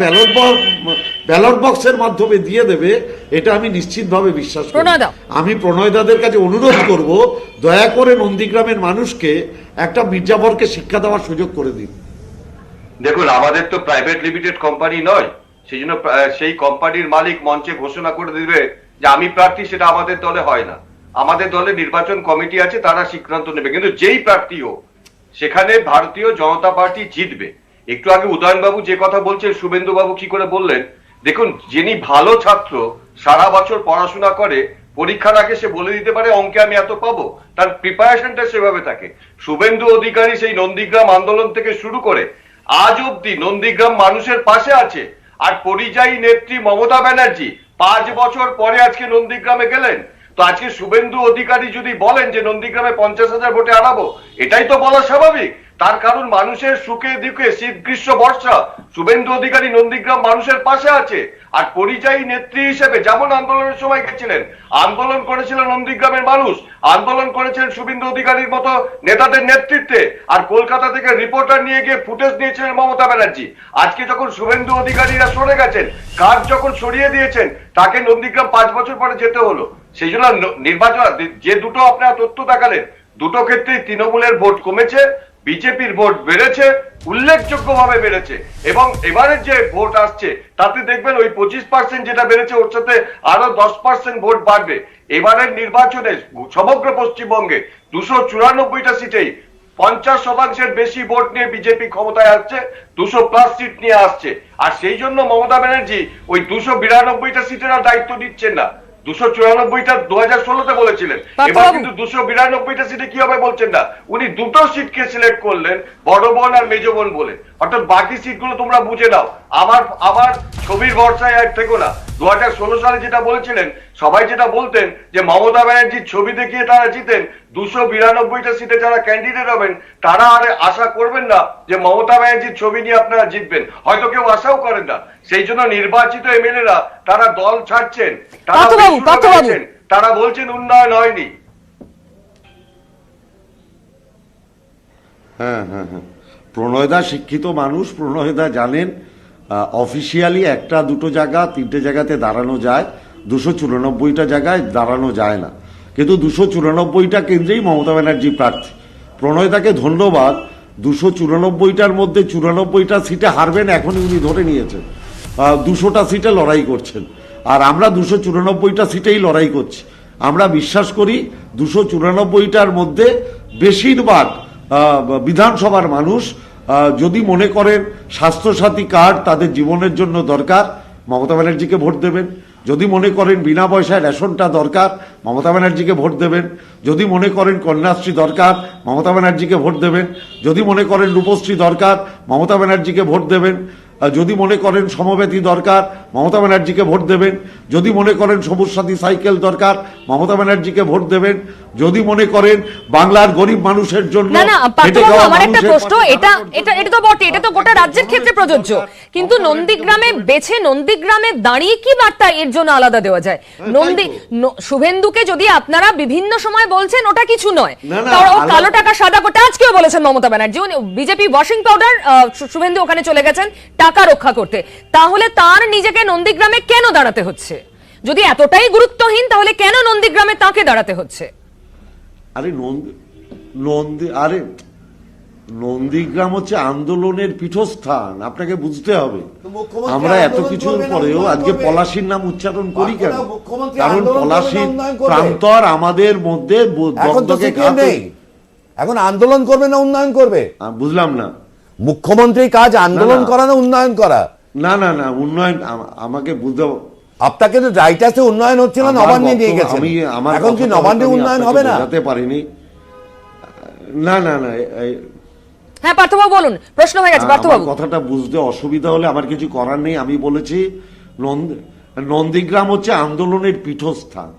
ব্যালট বক্সের মাধ্যমে দিয়ে দেবে, এটা আমি নিশ্চিতভাবে বিশ্বাস করি। আমি প্রণয়দাদের কাছে অনুরোধ করব দয়া করে নন্দীগ্রামের মানুষকে একটা মির্জাফরকে শিক্ষা দেওয়ার সুযোগ করে দিন। দেখুন, আমাদের তো প্রাইভেট লিমিটেড কোম্পানি নয়, সেই জন্য সেই কোম্পানির মালিক মঞ্চে ঘোষণা করে দিবে যে আমি প্রার্থী, সেটা আমাদের দলে হয় না। আমাদের দলে নির্বাচন কমিটি আছে, তারা সিদ্ধান্ত নেবে। কিন্তু যেই প্রার্থী হোক সেখানে ভারতীয় জনতা পার্টি জিতবে। একটু আগে উদয়নবাবু যে কথা বলছেন, শুভেন্দু বাবু কি করে বললেন, দেখুন যিনি ভালো ছাত্র সারা বছর পড়াশোনা করে পরীক্ষার আগে সে বলে দিতে পারে অঙ্কে আমি এত পাবো, তার প্রিপারেশনটা সেভাবে থাকে। শুভেন্দু অধিকারী সেই নন্দীগ্রাম আন্দোলন থেকে শুরু করে আজ অব্দি নন্দীগ্রাম মানুষের পাশে আছে। আর পরিযায়ী নেত্রী মমতা ব্যানার্জি 5 বছর পরে আজকে নন্দীগ্রামে গেলেন। তো আজকে শুভেন্দু অধিকারী যদি বলেন যে নন্দীগ্রামে 50,000 ভোটে হারাবো, এটাই তো বলা স্বাভাবিক। তার কারণ মানুষের সুখে দুঃখে শীত গ্রীষ্ম বর্ষা শুভেন্দু অধিকারী নন্দীগ্রাম মানুষের পাশে আছে। আর পরিযায়ী নেত্রী হিসেবে যেমন আন্দোলনের সময় গেছিলেন, আন্দোলন করেছিলেন নন্দীগ্রামের মানুষ, আন্দোলন করেছিলেন শুভেন্দু অধিকারীর মতো নেতাদের নেতৃত্বে, আর কলকাতা থেকে রিপোর্টার নিয়ে গিয়ে ফুটেজ নিয়েছিলেন মমতা ব্যানার্জি। আজকে যখন শুভেন্দু অধিকারীরা সরে গেছেন, কাজ যখন সরিয়ে দিয়েছেন, তাকে নন্দীগ্রাম 5 বছর পরে যেতে হলো। সেই জন্য নির্বাচন যে দুটো আপনারা তথ্য দেখালেন, দুটো ক্ষেত্রেই তৃণমূলের ভোট কমেছে, বিজেপির ভোট বেড়েছে, উল্লেখযোগ্যভাবে বেড়েছে। এবং এবারের যে ভোট আসছে তাতে দেখবেন ওই 25% যেটা বেড়েছে ওর সাথে আরো 10% ভোট বাড়বে। এবারের নির্বাচনে সমগ্র পশ্চিমবঙ্গে 294টা সিটেই 50% বেশি ভোট নিয়ে বিজেপি ক্ষমতায় আসছে, 200+ সিট নিয়ে আসছে। আর সেই জন্য মমতা ব্যানার্জি ওই 292টা সিটের দায়িত্ব নিচ্ছেন না, 294টা 2016-তে বলেছিলেন, এবার কিন্তু 292টা সিটে কি হবে বলছেন না। উনি দুটো সিটকে সিলেক্ট করলেন, বড় বোন আর মেজ বোন বলে। অর্থাৎ বাকি সিটগুলো তোমরা বুঝে নাও, আমার ছবির ভরসায় আর থেকো না। 2016 সালে যেটা বলেছিলেন, সবাই যেটা বলতেন যে মমতা ব্যানার্জির ছবি দেখিয়ে তারা জিতেন, 292টা সিটে যারা ক্যান্ডিডেট হবেন তারা আর আশা করবেন না যে মমতা ব্যানার্জির ছবি নিয়ে আপনারা জিতবেন, হয়তো কেউ আশাও করেন না। সেই জন্য নির্বাচিত এমএলএরা তারা দল ছাড়ছেন, তারা বলছেন উন্নয়ন হয়নি। হ্যাঁ হ্যাঁ হ্যাঁ, প্রণয়দা শিক্ষিত মানুষ, প্রণয়দা জানেন অফিসিয়ালি 1-2 জায়গা 3টে জায়গাতে দাঁড়ানো যায়, 294টা জায়গায় দাঁড়ানো যায় না। কিন্তু 294টা কেন্দ্রেই মমতা ব্যানার্জি প্রার্থী। প্রণয়দাকে ধন্যবাদ, 294টার মধ্যে 94টা সিটে হারবেন এখনই উনি ধরে নিয়েছেন, 200টা সিটে লড়াই করছেন। আর আমরা 294টা সিটেই লড়াই করছি। আমরা বিশ্বাস করি 294টার মধ্যে বেশিরভাগ বিধানসভার মানুষ যদি মনে করেন স্বাস্থ্যসাথী কার্ড তাদের জীবনের জন্য দরকার, মমতা ব্যানার্জিকে ভোট দেবেন। যদি মনে করেন বিনা পয়সায় রেশনটা দরকার, মমতা ব্যানার্জিকে ভোট দেবেন। যদি মনে করেন কন্যাশ্রী দরকার, মমতা ব্যানার্জিকে ভোট দেবেন। যদি মনে করেন রূপশ্রী দরকার, মমতা ব্যানার্জিকে ভোট দেবেন। যদি মনে করেন সমবেতী দরকার, মমতা ব্যানার্জিকে ভোট দেবেন। যদি মনে করেন সবুজ সাথী সাইকেল দরকার, মমতা ব্যানার্জিকে ভোট দেবেন। যদি মনে করেন বাংলার গরিব মানুষের জন্য আমার একটা প্রশ্ন, এটা তো বটে, এটা তো গোটা রাজ্যের ক্ষেত্রে প্রযোজ্য, কিন্তু নন্দীগ্রামে দাঁড়িয়ে কি বার্তা এর জন্য আলাদা দেওয়া যায়? শুভেন্দুকে যদি আপনারা বিভিন্ন সময় বলছেন ওটা কিছু নয়, কালো টাকা সাদা কোটা আজকেও বলেছেন Mamata Banerjee, BJP washing powder, Suvendu ওখানে চলে গেছেন টাকা রক্ষা করতে, তাহলে তার নিজেকে নন্দীগ্রামে কেন দাঁড়াতে হচ্ছে? যদি এতটাই গুরুত্বহীন তাহলে কেন নন্দীগ্রামে তাকে দাঁড়াতে হচ্ছে? নন্দীগ্রাম হচ্ছে আন্দোলনের পীঠস্থান, আপনাকে বুঝতে হবে। আমরা এত কিছুর পরেও আজকে পলাশীর নাম উচ্চারণ করি কেন? কারণ পলাশীর প্রান্তর আমাদের মধ্যে এখন আন্দোলন করবে না উন্নয়ন করবে? বুঝলাম না। মুখ্যমন্ত্রীর কাজ আন্দোলন করা না উন্নয়ন করা? না না না, উন্নয়ন আমাকে বুঝতে, আপনাকে তো রাইটাসে উন্নয়ন হচ্ছে না, নবান্নে নিয়ে গেছেন, এখন কি নবান্নে উন্নয়ন হবে না? বুঝাতে পারিনি। না না না, হ্যাঁ পার্থবাবু বলুন, প্রশ্ন হয়ে গেছে পার্থবাবু। কথাটা বুঝতে অসুবিধা হলে আমার কিছু করার নেই। আমি বলেছি নন্দীগ্রাম হচ্ছে আন্দোলনের পীঠস্থান,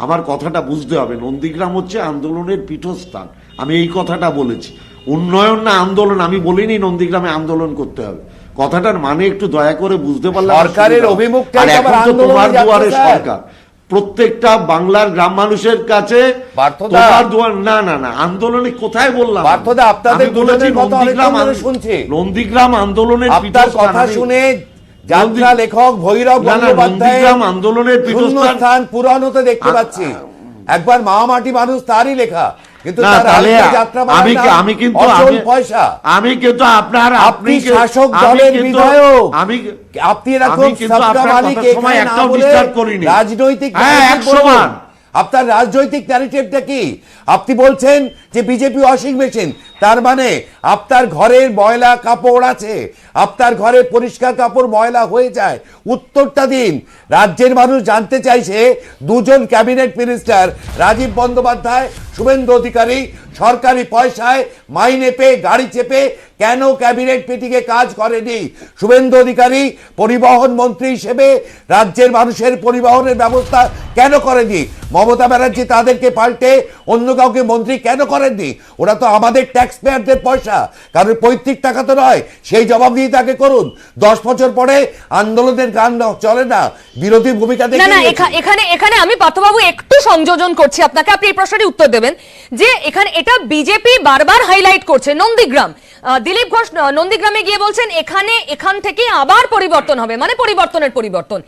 আমার কথাটা বুঝতে হবে। নন্দীগ্রাম হচ্ছে আন্দোলনের পীঠস্থান, আমি এই কথাটা বলেছি। উন্নয়ন না আন্দোলন আমি বলিনি নন্দীগ্রামে আন্দোলন করতে হবে। কথাটার মানে একটু দয়া করে বুঝতে পারলাম। সরকারের অভিমুখটাই তোমার দুয়ারে সরকার, প্রত্যেকটা বাংলার গ্রাম মানুষের কাছে তোমার দুয়ার। না না না, আন্দোলনে কোথায় বললাম? আপনাদের বলেছি নন্দীগ্রাম আন্দোলনের কথা শুনে যাত্রা লেখক ভৈরব বন্দ্যোপাধ্যায় আন্দোলনের পীঠস্থান পুরাণ হতে দেখতে পাচ্ছি। একবার মামাটি মানুষ তারই লেখা, কিন্তু আমি কিন্তু আপনার আপনি শাসক দলের বিধায়ক, আপনি রাজনৈতিক আপনার রাজনৈতিক ন্যারেটিভটা কি? আপনি বলছেন যে বিজেপি ওয়াশিং মেশিন, তার মানে আপনার ঘরের ময়লা কাপড় আছে, আপনার ঘরে পরিষ্কার কাপড় ময়লা হয়ে যায়। উত্তরটা দিন। রাজ্যের মানুষ জানতে চাইছে, দুজন ক্যাবিনেট মিনিস্টার রাজীব বন্দ্যোপাধ্যায়, শুভেন্দু অধিকারী সরকারি পয়সায় মাইনে পেয়ে গাড়ি চেপে কেন ক্যাবিনেট মিটিংয়ে কাজ করেনি? শুভেন্দু অধিকারী পরিবহন মন্ত্রী হিসেবে রাজ্যের মানুষের পরিবহনের ব্যবস্থা কেন করেনি? মমতা ব্যানার্জি তাদেরকে পাল্টে অন্য কাউকে মন্ত্রী কেন করেননি? ওরা তো আমাদের ট্যাক্স ট্যাক্স পেয়ারদের পয়সা, কারণ পৈতৃক টাকা তো নয়। সেই জবাব দিয়ে তাকে করুন। 10 বছর পরে আন্দোলনের গান চলে না, বিরোধী ভূমিকা দেখে না এখানে আমি পার্থবাবু একটু সংযোজন করছি আপনাকে, আপনি এই প্রশ্নের উত্তর দেবেন যে এখানে এটা বিজেপি বারবার হাইলাইট করছে নন্দীগ্রাম। দিলীপ ঘোষ নন্দীগ্রামে গিয়ে বলছেন এখান থেকে আবার পরিবর্তন হবে, মানে পরিবর্তনের পরিবর্তন।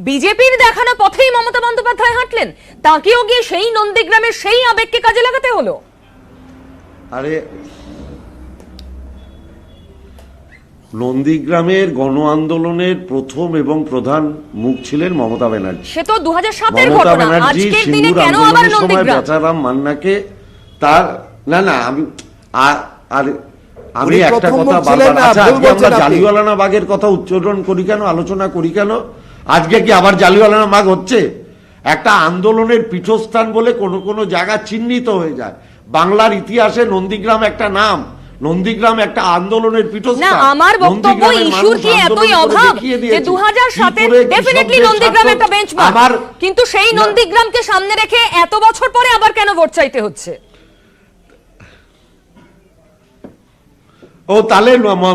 বিজেপির দেখানো পথেই মমতা বন্দ্যোপাধ্যায় হাঁটলেন, তাকেও গিয়ে সেই নন্দীগ্রামের সেই আবেগকে কাজে লাগাতে হলো। আরে নন্দীগ্রামের গণ আন্দোলনের প্রথম এবং প্রধান মুখ ছিলেন মমতা ব্যানার্জি। সে তো 2007-এর মমতা ঘটনা, ব্যানার্জি আজকের দিনে সিঙ্গুর কেন আবার আন্দোলনের সময় নন্দীগ্রাম? বেচারাম মান্নাকে তার আমি একটা কথা বারবার, আচ্ছা আজকে আমরা জালিওয়ালানা বাগের কথা উচ্চারণ করি কেন, আলোচনা করি কেন? আজকে কি আবার জালিওয়ালানা বাগ হচ্ছে? একটা আন্দোলনের পীঠস্থান বলে কোন জায়গা চিহ্নিত হয়ে যায়। বাংলার ইতিহাসে নন্দীগ্রাম একটা নাম, নন্দীগ্রাম একটা আন্দোলনের পীঠস্থান। না, আমার বক্তব্য ইস্যুর কি এতই অভাব যে 2007-এ ডেফিনেটলি নন্দীগ্রাম একটা বেঞ্চমার্ক, কিন্তু সেই নন্দীগ্রামকে সামনে রেখে এত বছর পরে আবার কেন ভোট চাইতে হচ্ছে? ও তাহলে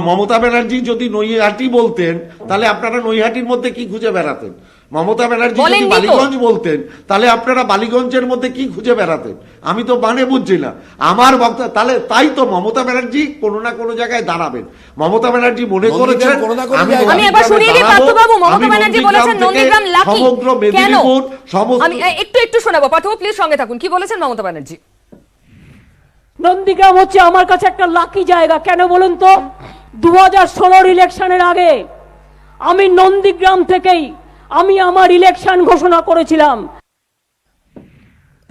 মমতা ব্যানার্জি যদি নৈহাটি বলতেন তাহলে আপনারা নৈহাটির মধ্যে কি খুঁজে বেড়াতেন? মমতা ব্যানার্জি যদি বালিগঞ্জ বলতেন তাহলে আপনারা বালিগঞ্জের মধ্যে কি খুঁজে বেড়াতেন? আমি তো মানে বুঝছি না আমার বক্তব্য। তাহলে তাই তো মমতা ব্যানার্জি কোনো না কোনো জায়গায় দাঁড়াবেন। মমতা ব্যানার্জি মনে করেছেন আমি এবার শুনিয়ে দিই পার্থবাবু, মমতা ব্যানার্জি বলেছেন নন্দীগ্রাম লাকি। সমগ্র মেদিনীপুর আমি একটু শোনাবো পার্থবাবু, প্লিজ সঙ্গে থাকুন। কি বলেছেন মমতা ব্যানার্জি? নন্দীগ্রাম হচ্ছে আমার কাছে একটা লাকি জায়গা। কেন বলুন তো? 2016 ইলেকশনের আগে আমি নন্দীগ্রাম থেকেই আমি আমার ইলেকশন ঘোষণা করেছিলাম।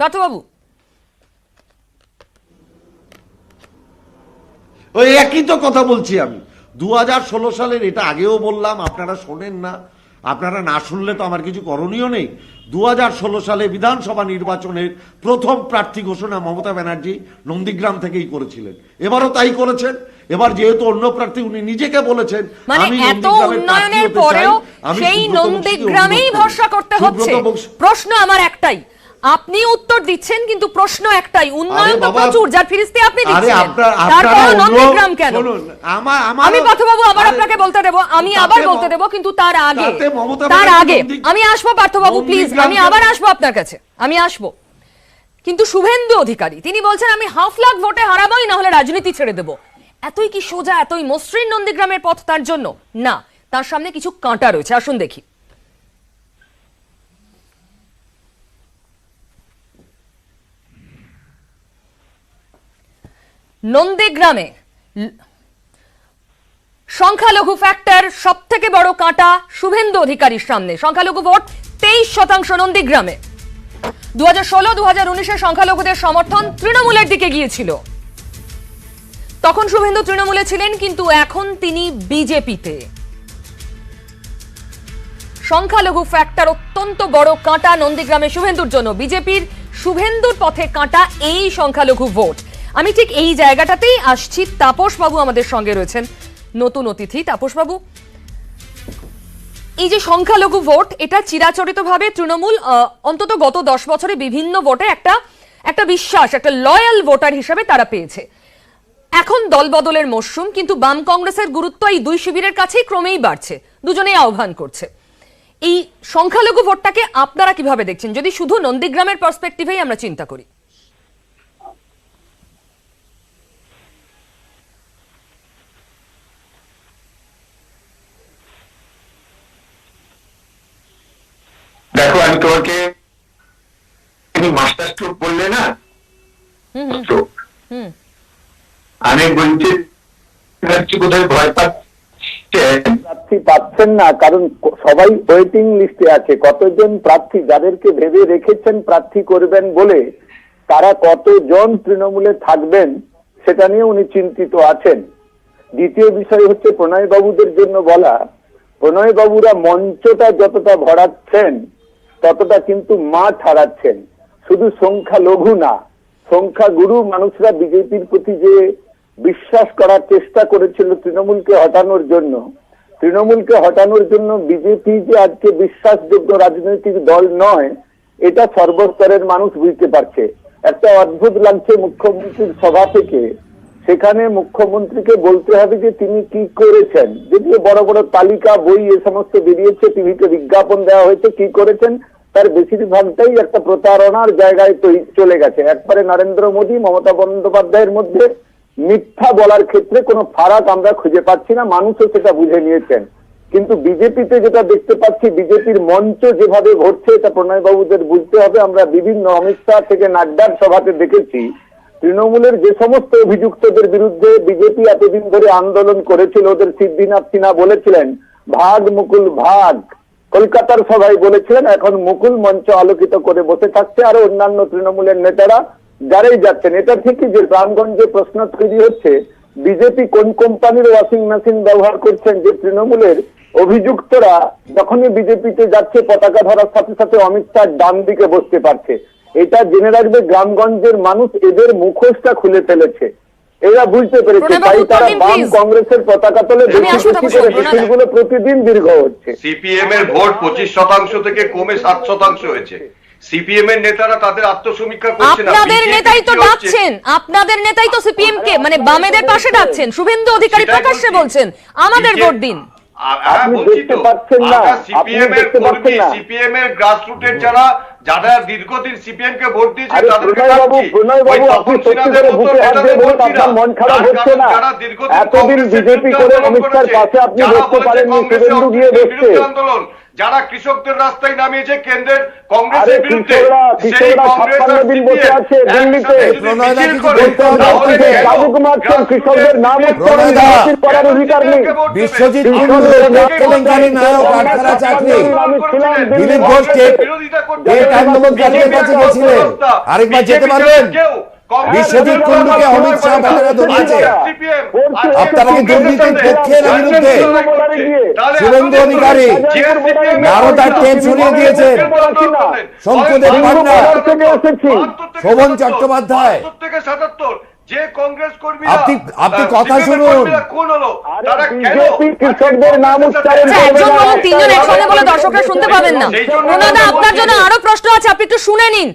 পার্থবাবু ওই একই তো কথা বলছি আমি। 2016 সালের, এটা আগেও বললাম, আপনারা শোনেন না। আপনারা না শুনলে তো আমার কিছু করণীয় নেই। 2016 সালে বিধানসভা নির্বাচনের প্রথম প্রার্থী ঘোষণা মমতা ব্যানার্জি নন্দীগ্রাম থেকেই করেছিলেন। এবারও তাই করেছেন। এবার যেহেতু অন্য প্রার্থী, উনি নিজেকে বলেছেন মানে এত উন্নয়নের পরেও সেই নন্দীগ্রামেই ভরসা করতে হচ্ছে। প্রশ্ন আমার একটাই, আপনি উত্তর দিচ্ছেন কিন্তু প্রশ্ন একটাই, উন্নয়ন তো প্রচুর, যার ফিরিস্তি আপনি দিচ্ছেন, তারপর নন্দীগ্রাম কেন? আমি পার্থবাবু আবার আপনাকে বলতে দেব, আমি আবার বলতে দেব, কিন্তু তার আগে আমি আসবো পার্থবাবু, প্লিজ আমি আবার আসবো আপনার কাছে, আমি আসবো। কিন্তু শুভেন্দু অধিকারী তিনি বলছেন আমি 1.5 লাখ ভোটে হারাবোই, না হলে রাজনীতি ছেড়ে দেব। এতই কি সোজা, এতই মসৃণ নন্দীগ্রামের পথ তার জন্য? না, তার সামনে কিছু কাঁটা রয়েছে, আসুন দেখি। নন্দীগ্রামে সংখ্যালঘু ফ্যাক্টর সব থেকে বড় কাঁটা শুভেন্দু অধিকারীর সামনে। সংখ্যালঘু ভোট 23% নন্দীগ্রামে। 2016-2019 সংখ্যালঘুদের সমর্থন তৃণমূলের দিকে গিয়েছিল। তখন শুভেন্দু তৃণমূলে ছিলেন, কিন্তু এখন তিনি বিজেপিতে। সংখ্যালঘু ফ্যাক্টর অত্যন্ত বড় কাঁটা নন্দীগ্রামে শুভেন্দুর জন্য। বিজেপির শুভেন্দুর পথে কাঁটা এই সংখ্যালঘু ভোট। আমি ঠিক এই জায়গাটাতেই আসছি। তাপস বাবু আমাদের সঙ্গে রয়েছেন, নতুন অতিথি। তাপস বাবু, এই যে সংখ্যালঘু ভোট, এটা চিরাচরিতভাবে তৃণমূল অন্তত গত 10 বছরে বিভিন্ন ভোটে একটা বিশ্বাস, একটা লয়াল ভোটার হিসেবে তারা পেয়েছে। এখন দলবদলের মরশুম, কিন্তু বাম কংগ্রেসের গুরুত্ব এই দুই শিবিরের কাছেই ক্রমেই বাড়ছে, দুজনেই আহ্বান করছে। এই সংখ্যালঘু ভোটটাকে আপনারা কিভাবে দেখছেন, যদি শুধু নন্দীগ্রামের পার্সপেক্টিভেই আমরা চিন্তা করি? দেখো, আমি তোমাকে মাস্টার স্ট্রোক বললে না, আমি বলছি কোথায় ভয় প্রার্থী পাচ্ছেন না, কারণ সবাই ওয়েটিং লিস্টে আছে। কতজন প্রার্থী যাদেরকে ভেবে রেখেছেন প্রার্থী করবেন বলে, তারা কতজন তৃণমূলে থাকবেন সেটা নিয়ে উনি চিন্তিত আছেন। দ্বিতীয় বিষয় হচ্ছে প্রণয় বাবুদের জন্য বলা, প্রণয় বাবুরা মঞ্চটা যতটা ভরাচ্ছেন ততটা কিন্তু মাঠ হারাচ্ছেন। শুধু সংখ্যালঘু না, সংখ্যাগুরু মানুষরা বিজেপির প্রতি যে বিশ্বাস করার চেষ্টা করেছিল তৃণমূলকে হটানোর জন্য বিজেপি যে আজকে বিশ্বাসযোগ্য রাজনৈতিক দল নয়, এটা সর্বস্তরের মানুষ বুঝতে পারছে। একটা অদ্ভুত লাগছে, মুখ্যমন্ত্রীর সভা থেকে সেখানে মুখ্যমন্ত্রীকে বলতে হবে যে তিনি কি করেছেন। যদিও বড় বড় তালিকা বই এ সমস্ত বেরিয়েছে, টিভিতে বিজ্ঞাপন দেওয়া হয়েছে, কি করেছেন তার বেশিরভাগটাই একটা প্রতারণার জায়গায় চলে গেছে। একবারে নরেন্দ্র মোদী মমতা বন্দ্যোপাধ্যায়ের মধ্যে মিথ্যা বলার ক্ষেত্রে কোনো ফারাক আমরা খুঁজে পাচ্ছি না, মানুষও সেটা বুঝে নিয়েছেন। কিন্তু বিজেপিতে যেটা দেখতে পাচ্ছি, বিজেপির মঞ্চ যেভাবে ভরছে, এটা প্রণয় বাবুদের বুঝতে হবে। আমরা বিভিন্ন অমিত শাহ থেকে নাড্ডার সভাতে দেখেছি, তৃণমূলের যে সমস্ত অভিযুক্তদের বিরুদ্ধে বিজেপি এতদিন ধরে আন্দোলন করেছিল, ওদের সিদ্ধিনাথ সিনহা বলেছিলেন ভাগ মুকুল ভাগ, কলকাতার সভায় বলেছিলেন, এখন মুকুল মঞ্চ আলোকিত করে বসে থাকছে। আরো অন্যান্য তৃণমূলের নেতারা যারাই যাচ্ছেন, এটা ঠিকই যে গ্রামগঞ্জে প্রশ্ন তৈরি হচ্ছে বিজেপি কোন কোম্পানির ওয়াশিং মেশিন ব্যবহার করছেন, যে তৃণমূলের অভিযুক্তরা যখনই বিজেপিতে যাচ্ছে পতাকা ধরার সাথে সাথে অমিত শাহ ডান দিকে বসতে পারছে। এটা জেনে রাখবে গ্রামগঞ্জের মানুষ, এদের মুখোশটা খুলে ফেলেছে, এরা বুঝতে পেরেছে, তাই তারা বাম কংগ্রেসের পতাকা তোলে, বেশি বেশি করে মিছিলগুলো প্রতিদিন দীর্ঘ হচ্ছে। সিপিএম এর ভোট 25% থেকে কমে 7% হয়েছে। সিপিএম এর নেতারা তাদের আত্মসমীক্ষা করছে না। আপনাদের নেতাই তো ডাকছেন, আপনাদের নেতাই তো সিপিএম কে মানে বামেদের পাশে ডাকছেন। শুভেন্দু অধিকারী প্রকাশ্যে বলছেন আমাদের ভোট দিন। সিপিএম এর কর্মী, সিপিএম এর গ্রাসরুটের যারা দীর্ঘদিন সিপিএম কে ভোট দিয়েছে তাদেরকে আন্দোলন যারা কৃষকদের রাস্তায় নামিয়েছে কেন্দ্রের কংগ্রেসের বিরুদ্ধে, সেই কংগ্রেস আর বিশ্বজিৎ কেলেঙ্কারি নায়ক আটখানা চাকরি দিলীপ ঘোষ আন্দোলনকারীদের কাছে গেছিলেন, আরেকবার যেতে পারবেন? বিশ্বজিৎ কুন্ডুকে অমিত শাহ পতাকা ধরিয়েছে, আপনারা কি দুর্নীতির পক্ষে না বিরুদ্ধে? শুভেন্দু অধিকারী নারদার টেপ সরিয়ে দিয়েছেন, শঙ্কুদেব পান্ডা, শোভন চট্টোপাধ্যায়, যে কংগ্রেস কর্মী আপনি কথা শুনুন। কোন হলো তারা কেন কৃষকদের নাম উচ্চারণ একজন বলুন, তিনজন একসঙ্গে বলে দর্শকরা শুনতে পাবেন না। প্রণয়দা আপনার জন্য আরো প্রশ্ন আছে, আপনি একটু শুনে নিন।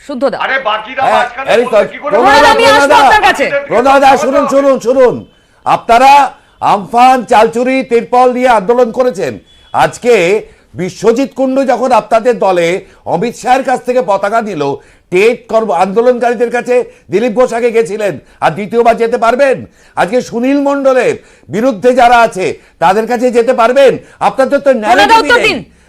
শুদ্ধদা, আরে বাকিরা প্রণয়দা শুনুন শুনুন শুনুন, আপনারা আমফান চালচুরি তিরপল দিয়ে আন্দোলন করেছেন, আজকে বিশ্বজিৎ কুন্ডু যখন আপনাদের দলে অমিত শাহের কাছ থেকে পতাকা দিল, টেট আন্দোলনকারীদের কাছে দিলীপ ঘোষ আগে গেছিলেন, আর দ্বিতীয়বার যেতে পারবেন? আজকে সুনীল মণ্ডলের বিরুদ্ধে যারা আছে তাদের কাছে যেতে পারবেন? আপনাদের তো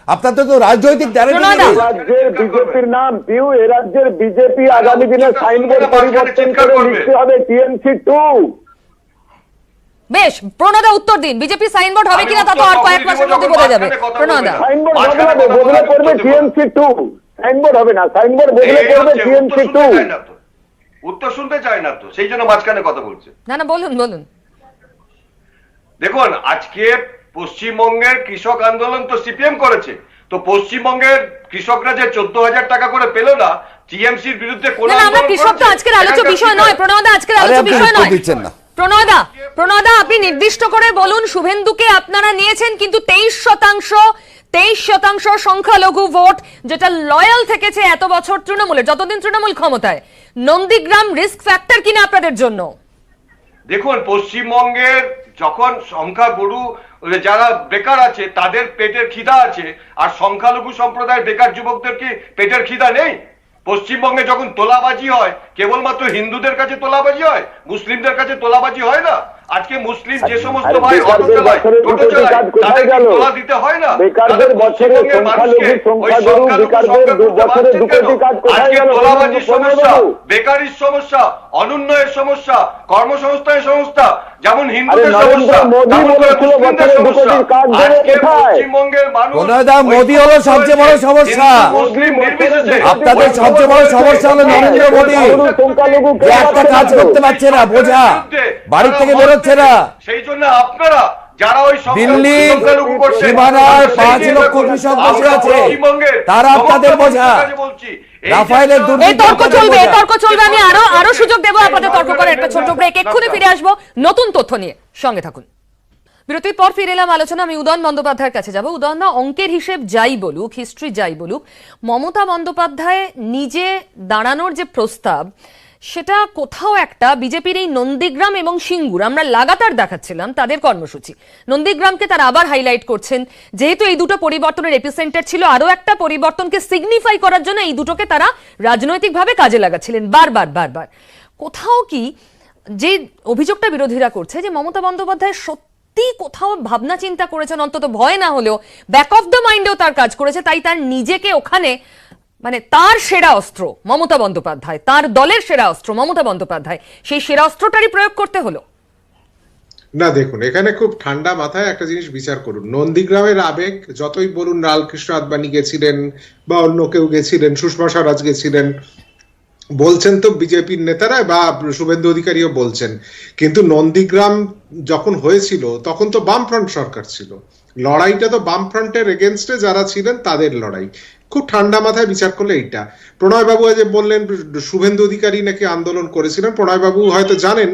আপনাদের তো রাজনৈতিক রাজ্যের বিজেপির নাম পিউ, এ রাজ্যের বিজেপি আগামী দিনে সাইনবোর্ড পরিবর্তন করে লিখতে হবে টিএমসি 2। বেশ, প্রণয়দা উত্তর দিন, বিজেপি সাইনবোর্ড হবে কিনা তা তো আর কয়েক মাসের মধ্যে বোঝা যাবে। প্রণয়দা, সাইনবোর্ড বদলে করবে টিএমসি 2, সাইনবোর্ড হবে না, সাইনবোর্ড বদলে করবে টিএমসি 2। উত্তর শুনতে চায় না তো, সেই জন্য মাঝখানে কথা বলছে। না না বলুন বলুন। দেখুন, আজকে পশ্চিমবঙ্গের কৃষক আন্দোলন তো সিপিএম করেছে, তো পশ্চিমবঙ্গের কৃষকরা যে 14,000 টাকা করে পেল না, টিএমসির বিরুদ্ধে কোন আমরা কৃষক তো আজকের আলোচ্য বিষয় নয়। প্রণয়দা, আজকের আলোচ্য বিষয় নয়। প্রণয়দা আপনি নির্দিষ্ট করে বলুন, শুভেন্দুকে আপনারা নিয়েছেন কিন্তু 23% সংখ্যালঘু ভোট, যেটা লয়াল থেকেছে এত বছর তৃণমূলের, যতদিন তৃণমূল ক্ষমতায়। নন্দীগ্রাম রিস্ক ফ্যাক্টর কিনা আপনাদের জন্য? দেখুন, পশ্চিমবঙ্গের যখন সংখ্যা গরু যারা বেকার আছে তাদের পেটের খিদা আছে, আর সংখ্যালঘু সম্প্রদায়ের বেকার যুবকদের কি পেটের খিদা নেই? পশ্চিমবঙ্গে যখন তোলাবাজি হয়, কেবলমাত্র হিন্দুদের কাছে তোলাবাজি হয়, মুসলিমদের কাছে তোলাবাজি হয় না। আজকে মুসলিম যে সমস্ত ভাই অটো চালায়, টোটো চালায়, তাদেরকে তোলা দিতে হয় না? আজকে তোলাবাজির সমস্যা, বেকারির সমস্যা, অনুন্নয়ের সমস্যা, কর্মসংস্থানের সমস্যা, যেমন হিন্দুদের সমস্যা তেমন করে মুসলিমদের সমস্যা। আজকে পশ্চিমবঙ্গের মানুষ মোদী হলো সবচেয়ে বড় সমস্যা, মুসলিম নির্বিশেষে আপনাদের সবচেয়ে বড় সমস্যা হলো নরেন্দ্র মোদী, একটা কাজ করতে পারছে না, বোঝা বাড়ি থেকে বেরোচ্ছে না। সেই জন্য আপনারা যারা ওই দিল্লি সীমানায় 5 লক্ষ কৃষক বসে আছে, তারা আপনাদের বোঝা। রাফায়েলের এই তর্ক চলবে, আমি আরো সুযোগ দেবো আপনাদের তর্ক করার। একটা ছোট ব্রেক, এক্ষুনি ফিরে আসবো নতুন তথ্য নিয়ে, সঙ্গে থাকুন। বিরতির পর ফিরে এলাম আলোচনা। আমি উদয়ন বন্দ্যোপাধ্যায়ের কাছে যাব। উদয়নদা, অঙ্কের হিসেব যাই বলুক, হিস্ট্রি যাই বলুক, মমতা বন্দ্যোপাধ্যায় নিজে দাঁড়ানোর যে প্রস্তাব, সেটা কোথাও একটা বিজেপির এই নন্দীগ্রাম এবং সিঙ্গুর আমরা লাগাতার দেখাচ্ছিলাম তাদের কর্মসূচি। নন্দীগ্রামকে তারা আবার হাইলাইট করছেন, যেহেতু এই দুটো পরিবর্তনের এপিসেন্টার ছিল, আরো একটা পরিবর্তনকে সিগনিফাই করার জন্য এই দুটোকে তারা রাজনৈতিকভাবে কাজে লাগাচ্ছিলেন বারবার। কোথাও কি যে অভিযোগটা বিরোধীরা করছে যে মমতা বন্দ্যোপাধ্যায় সত্যি কোথাও ভাবনা চিন্তা করেছেন, অন্তত ভয় না হলেও ব্যাক অফ দ্য মাইন্ডেও তার কাজ করেছে, তাই তার নিজেকে ওখানে মানে তার সেরা অস্ত্র মমতা বন্দ্যোপাধ্যায়, তার দলের সেরা অস্ত্র মমতা বন্দ্যোপাধ্যায়, সেই সেরা অস্ত্রটারই প্রয়োগ করতে হলো। না দেখুন, এখানে খুব ঠান্ডা মাথায় একটা জিনিস বিচার করুন। নন্দীগ্রামের আবেগ যতই বলুন, লালকৃষ্ণ আদবানি গেছিলেন বা অন্য কেউ গেছিলেন, সুষমা স্বরাজ গেছিলেন, বলছেন তো বিজেপির নেতারা বা শুভেন্দু অধিকারীও বলছেন, কিন্তু নন্দীগ্রাম যখন হয়েছিল তখন তো বামফ্রন্ট সরকার ছিল, লড়াইটা তো বামফ্রন্টের এগেনস্টে যারা ছিলেন তাদের লড়াই। খুব ঠান্ডা মাথায় বিচার করলে এইটা। প্রণয়বাবু যে বললেন শুভেন্দু অধিকারী নাকি আন্দোলন করেছিলেন, প্রণয়বাবু হয়তো জানেন,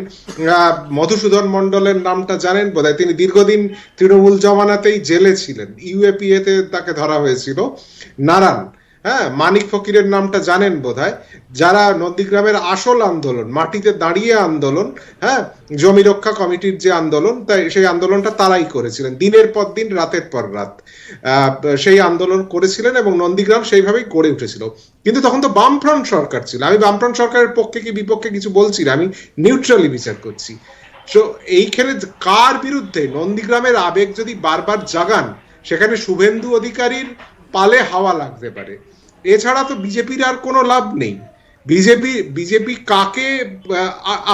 মধুসূদন মণ্ডলের নামটা জানেন বোধহয়, তিনি দীর্ঘদিন তৃণমূল জমানাতেই জেলে ছিলেন, ইউএপিএ তে তাকে ধরা হয়েছিল। নারায়ণ, হ্যাঁ, মানিক ফকিরের নামটা জানেন বোধহয়, যারা নন্দীগ্রামের আসল আন্দোলন, মাটিতে দাঁড়িয়ে আন্দোলন, হ্যাঁ, জমি রক্ষা কমিটির যে আন্দোলন, তাই সেই আন্দোলনটা তারাই করেছিলেন, দিনের পর দিন রাতের পর রাত সেই আন্দোলন করেছিলেন এবং নন্দীগ্রাম সেইভাবেই গড়ে উঠেছিল। কিন্তু তখন তো বামফ্রন্ট সরকার ছিল। আমি বামফ্রন্ট সরকারের পক্ষে কি বিপক্ষে কিছু বলছি না, আমি নিউট্রালি বিচার করছি। তো এইখানে কার বিরুদ্ধে নন্দীগ্রামের আবেগ যদি বারবার জাগান, সেখানে শুভেন্দু অধিকারীর পালে হাওয়া লাগতে পারে, এছাড়া তো বিজেপির আর কোনো লাভ নেই। বিজেপি কাকে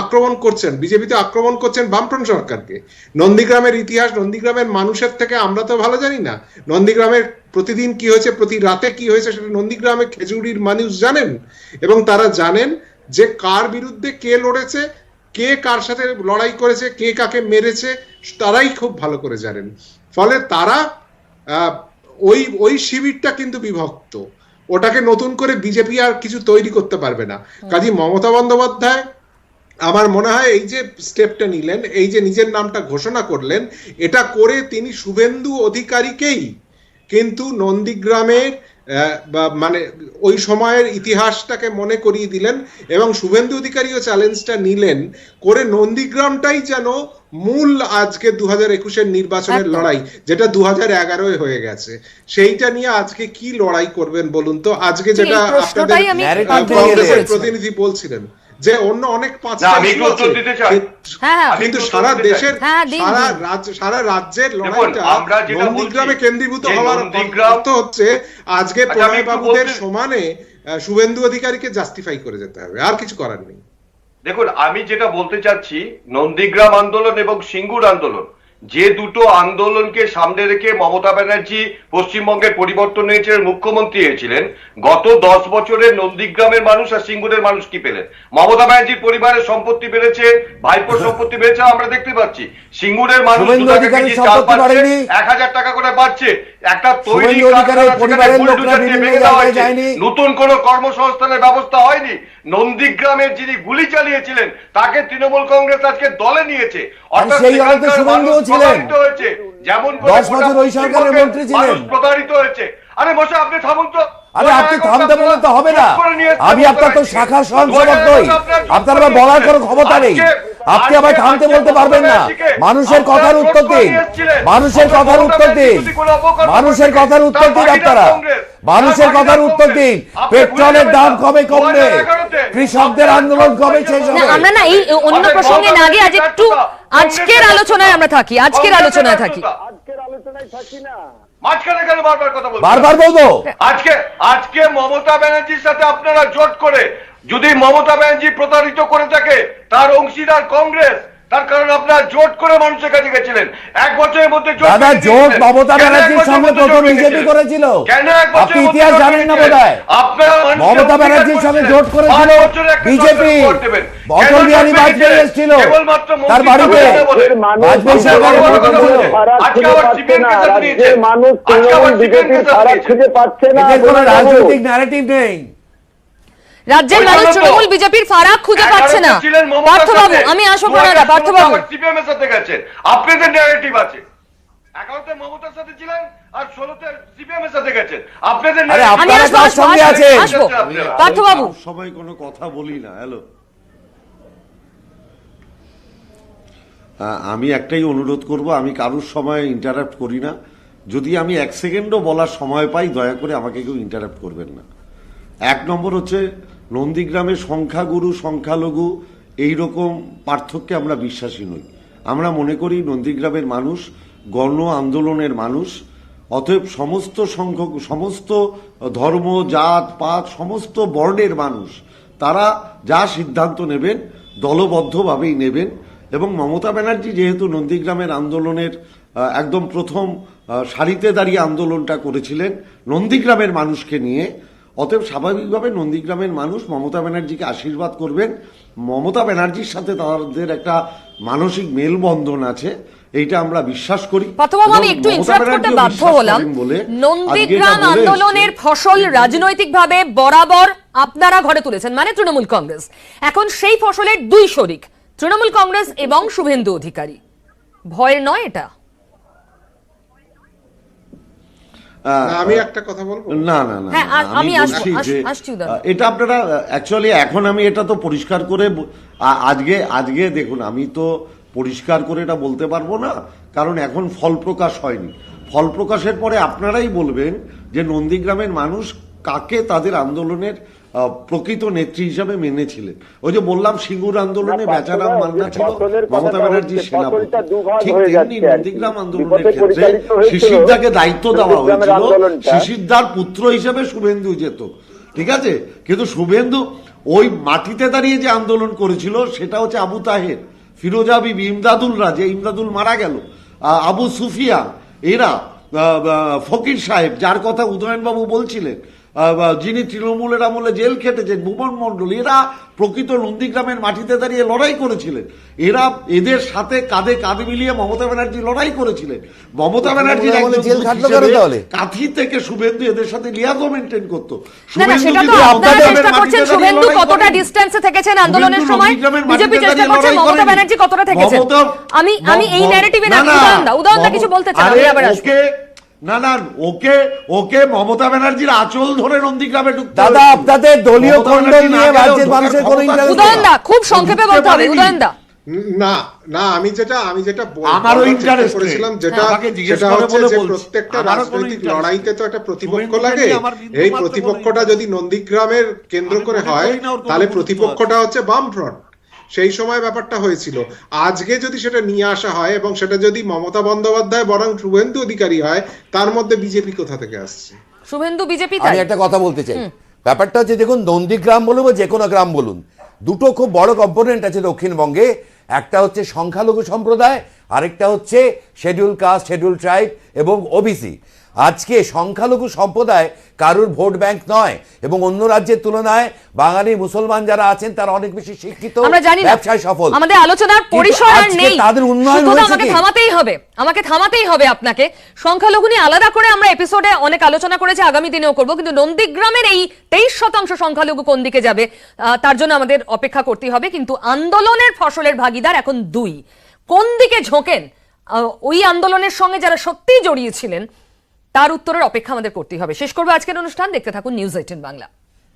আক্রমণ করছেন? বিজেপি তো আক্রমণ করছেন বামফ্রন্ট সরকারকে। নন্দীগ্রামের ইতিহাস নন্দীগ্রামের মানুষের থেকে আমরা তো ভালো জানি না। নন্দীগ্রামের প্রতিদিন কি হয়েছে, প্রতি রাতে কি হয়েছে, সেটা নন্দীগ্রামে খেজুরির মানুষ জানেন, এবং তারা জানেন যে কার বিরুদ্ধে কে লড়েছে, কে কার সাথে লড়াই করেছে, কে কাকে মেরেছে, তারাই খুব ভালো করে জানেন। ফলে তারা ওই শিবিরটা কিন্তু বিভক্ত, ওটাকে নতুন করে বিজেপি আর কিছু তৈরি করতে পারবে না। কাজী মমতা বন্দ্যোপাধ্যায় আমার মনে হয় এই যে স্টেপটা নিলেন, এই যে নিজের নামটা ঘোষণা করলেন, এটা করে তিনি শুভেন্দু অধিকারীকেই কিন্তু নন্দীগ্রামের মানে ওই সময়ের ইতিহাসটাকে মনে করিয়ে দিলেন, এবং শুভেন্দু অধিকারীও চ্যালেঞ্জটা নিলেন করে নন্দীগ্রামটাই যেন মূল আজকে 2021-এর নির্বাচনের লড়াই, যেটা 2011-এ হয়ে গেছে, সেইটা নিয়ে আজকে কি লড়াই করবেন বলুন তো? আজকে যেটা আপনাদের কংগ্রেসের প্রতিনিধি বলছিলেন যে অন্য অনেক কিন্তু সারা দেশের সারা রাজ্যের লড়াইটা নন্দীগ্রামে কেন্দ্রীভূত হওয়ার অর্থ হচ্ছে আজকে প্রণয় বাবুদের সমানে শুভেন্দু অধিকারীকে জাস্টিফাই করে যেতে হবে, আর কিছু করার নেই। দেখুন, আমি যেটা বলতে চাচ্ছি, নন্দীগ্রাম আন্দোলন এবং সিঙ্গুর আন্দোলন, যে দুটো আন্দোলনকে সামনে রেখে মমতা ব্যানার্জি পশ্চিমবঙ্গের পরিবর্তন হয়েছিলেন, মুখ্যমন্ত্রী হয়েছিলেন, গত 10 বছরের নন্দীগ্রামের মানুষ আর সিঙ্গুরের মানুষ কি পেলেন? মমতা ব্যানার্জির পরিবারের সম্পত্তি বেড়েছে, ভাইপোর সম্পত্তি বেড়েছে, আমরা দেখতে পাচ্ছি। সিঙ্গুরের মানুষ 1000 টাকা করে পাচ্ছে, একটা তৈরি নতুন কোন কর্মসংস্থানের ব্যবস্থা হয়নি। নন্দীগ্রামের যিনি গুলি চালিয়েছিলেন তাকে তৃণমূল কংগ্রেস আজকে দলে নিয়েছে, অর্থাৎ হয়েছে, যেমন প্রতারিত হয়েছে। আরে মশা, আপনি থামুন তো। আরে আপনি থামতে বললে তো হবে না, আমি আপনার তো শাখা সহসভাপক নই, আপনার আবার বলার কোনো ক্ষমতা নেই, আপনি আবার থামতে বলতে পারবেন না। মানুষের কথার উত্তর দিন, মানুষের কথার উত্তর দিন, মানুষের কথার উত্তর দিন, আপনারা মানুষের কথার উত্তর দিন। পেট্রোলের দাম কবে কমবে? কৃষকদের আন্দোলন কবে শেষ হবে? আমরা না এই অন্য প্রসঙ্গে না গিয়ে আজ একটু আজকের আলোচনায় আমরা থাকি, আজকের আলোচনায় থাকি না। মাঝখানে কেন বারবার কথা বলছেন? বারবার বলবো। আজকে মমতা ব্যানার্জির সাথে আপনারা জোট করে, যদি মমতা ব্যানার্জি প্রতারিত করে থাকে তার অংশীদার কংগ্রেস, তার কারণ আপনারা জোট করে মানুষের কাছে গেছিলেন। 1 বছরের মধ্যে জোট মমতা ব্যানার্জির সঙ্গে প্রথম বিজেপি করেছিল, আপনি ইতিহাস জানেন না বোধহয়। মমতা ব্যানার্জির সঙ্গে জোট করেছিল বিজেপি, অটল বিহারী বাজপেয়ী এসেছিল তার বাড়িতে, বাজপেয়ী সরকার কোনো রাজনৈতিক ন্যারেটিভ নেই। রাজ্যের মানুষ তৃণমূল বিজেপির ফারাক খুঁজে পাচ্ছে না। পার্থবাবু, আমি আসবো না। পার্থবাবু, সিপিএম এর সাথে গেছেন, আপনাদের ন্যারেটিভ আছে। 11তে মমতার সাথে ছিলেন আর 16তে সিপিএম এর সাথে গেছেন, আপনাদের আমি আসবো। পার্থবাবু, সবাই কোনো কথা বলি না। হ্যালো, আমি একটাই অনুরোধ করব, আমি কারোর সময় ইন্টারাপ্ট করি না। যদি আমি 1 সেকেন্ডও বলার সময় পাই, দয়া করে আমাকে কেউ ইন্টারাপ্ট করবেন না। 1 নম্বর হচ্ছে, নন্দীগ্রামে সংখ্যাগুরু সংখ্যালঘু এইরকম পার্থক্যে আমরা বিশ্বাসী নই। আমরা মনে করি নন্দীগ্রামের মানুষ গণ আন্দোলনের মানুষ, অতএব সমস্ত সংখ্যক, সমস্ত ধর্ম, জাত পাত, সমস্ত বর্ণের মানুষ তারা যা সিদ্ধান্ত নেবেন দলবদ্ধভাবেই নেবেন। এবং মমতা ব্যানার্জি যেহেতু নন্দীগ্রামের আন্দোলনের একদম প্রথম সারিতে দাঁড়িয়ে আন্দোলনটা করেছিলেন নন্দীগ্রামের মানুষকে নিয়ে, অতএব স্বাভাবিকভাবে নন্দীগ্রামের মানুষ মমতা ব্যানার্জিকে আশীর্বাদ করবেন। মমতা ব্যানার্জির সাথে তাদের একটা মানসিক মেলবন্ধন আছে, এইটা আমরা বিশ্বাস করি। আমি একটু ইন্টারাপ্ট করতে বাধ্য হলাম। নন্দীগ্রাম আন্দোলনের ফসল রাজনৈতিকভাবে বরাবর আপনারা ঘরে তুলেছেন, মানে তৃণমূল কংগ্রেস। এখন সেই ফসলের 2 শরিক, তৃণমূল কংগ্রেস এবং শুভেন্দু অধিকারী। ভয়ের নয় এটা? আমি একটা কথা বলবো। না না না, আমি বলছি যে এটা আপনারা অ্যাকচুয়ালি, এখন আমি এটা তো পরিষ্কার করে আজকে দেখুন, আমি তো পরিষ্কার করে এটা বলতে পারবো না, কারণ এখন ফল প্রকাশ হয়নি। ফল প্রকাশের পরে আপনারাই বলবেন যে নন্দীগ্রামের মানুষ কাকে তাদের আন্দোলনের প্রকৃত নেত্রী হিসাবে মেনেছিলেন। ওই যে বললাম, সিঙ্গুর আন্দোলনে বেচারাম মান্না ছিল মমতা ব্যানার্জির সেনাপতি, ঠিক তেমনি নন্দীগ্রাম আন্দোলনের ক্ষেত্রে শিশিরদাকে দায়িত্ব দেওয়া হয়েছিল, শিশিরদার পুত্র হিসেবে শুভেন্দু যেত, ঠিক আছে? কিন্তু শুভেন্দু ওই মাটিতে দাঁড়িয়ে যে আন্দোলন করেছিল সেটা হচ্ছে আবু তাহের, ফিরোজা বিবি, ইমদাদুলরা, যে ইমদাদুল মারা গেল, আবু সুফিয়ান, এরা, ফকির সাহেব যার কথা উদয়নবাবু বলছিলেন, যিনি তৃণমূলের আমলে জেল খেটেছেন, ভুবন মণ্ডল, এরা প্রকৃত নন্দীগ্রামের মাটিতে দাঁড়িয়ে লড়াই করেছিলেন। এরা, এদের সাথে কাঁধে কাঁধ মিলিয়ে মমতা ব্যানার্জি লড়াই করেছিলেন। মমতা ব্যানার্জির কাঁথি থেকে শুভেন্দু এদের সাথে লিয়াজও মেনটেন করতো। শুভেন্দু কতটা ডিস্টেন্সে থেকেছেন আন্দোলনের সময়, বিজেপি চেষ্টা করছে, মমতা ব্যানার্জি কতটা থেকেছেন? আমি এই ন্যারেটিভে না, উদয়নদা কিছু বলতে চান? না না, ওকে মমতা ব্যানার্জির আঁচল ধরে নন্দীগ্রামে ঢুকতে। দাদা, আপনাদের দলীয় কন্ডল নিয়ে রাজ্যের মানুষের কোনো ইন্টারেস্ট নেই। উদয়নদা খুব সংক্ষেপে বলতে হবে। উদয়নদা, না না, আমি যেটা আমারও ইন্টারেস্ট করেছিলাম, সেটা হচ্ছে যে প্রত্যেকটা রাজনৈতিক লড়াইতে তো একটা প্রতিপক্ষ লাগে। এই প্রতিপক্ষটা যদি নন্দীগ্রামের কেন্দ্র করে হয়, তাহলে প্রতিপক্ষটা হচ্ছে বামফ্রন্ট। সেই সময় ব্যাপারটা হয়েছিল। আজকে যদি সেটা নিয়ে আসা হয় এবং সেটা যদি মমতা বন্দ্যোপাধ্যায় বরং শুভেন্দু অধিকারী হয়, তার মধ্যে বিজেপি কোথা থেকে আসছে? শুভেন্দু বিজেপি। আমি একটা কথা বলতে চাই, ব্যাপারটা হচ্ছে, দেখুন, নন্দীগ্রাম বলুন বা যে কোনো গ্রাম বলুন, দুটো খুব বড় কম্পোনেন্ট আছে দক্ষিণবঙ্গে। একটা হচ্ছে সংখ্যালঘু সম্প্রদায়, আরেকটা হচ্ছে শিডিউল কাস্ট, শিডিউল ট্রাইব এবং ওবিসি। আজকে সংখ্যালঘু সম্প্রদায় কারুর ভোট ব্যাংক নয়, এবং অন্য রাজ্যের তুলনায় বাঙালি মুসলমান যারা আছেন তারা অনেক বেশি শিক্ষিত, ব্যবসায় সফল। আমাদের আলোচনার পরিসর আর নেই, তাদের উন্নয়ন হয়েছে। আমাকে থামাতেই হবে আপনাকে। সংখ্যালঘু নিয়ে আলাদা করে আমরা এপিসোডে অনেক আলোচনা করেছি, আগামী দিনেও করব, কিন্তু নন্দীগ্রামের এই 23% সংখ্যালঘু কোন দিকে যাবে তার জন্য আমাদের অপেক্ষা করতে হবে। কিন্তু আন্দোলনের ফসলের ভাগিদার এখন 2, কোন দিকে ঝোঁকেন ওই আন্দোলনের সঙ্গে যারা সত্যিই জড়িয়ে ছিলেন, তার উত্তরের অপেক্ষা আমাদের করতে হবে। শেষ করবো আজকের অনুষ্ঠান। দেখতে থাকুন নিউজ 18 বাংলা।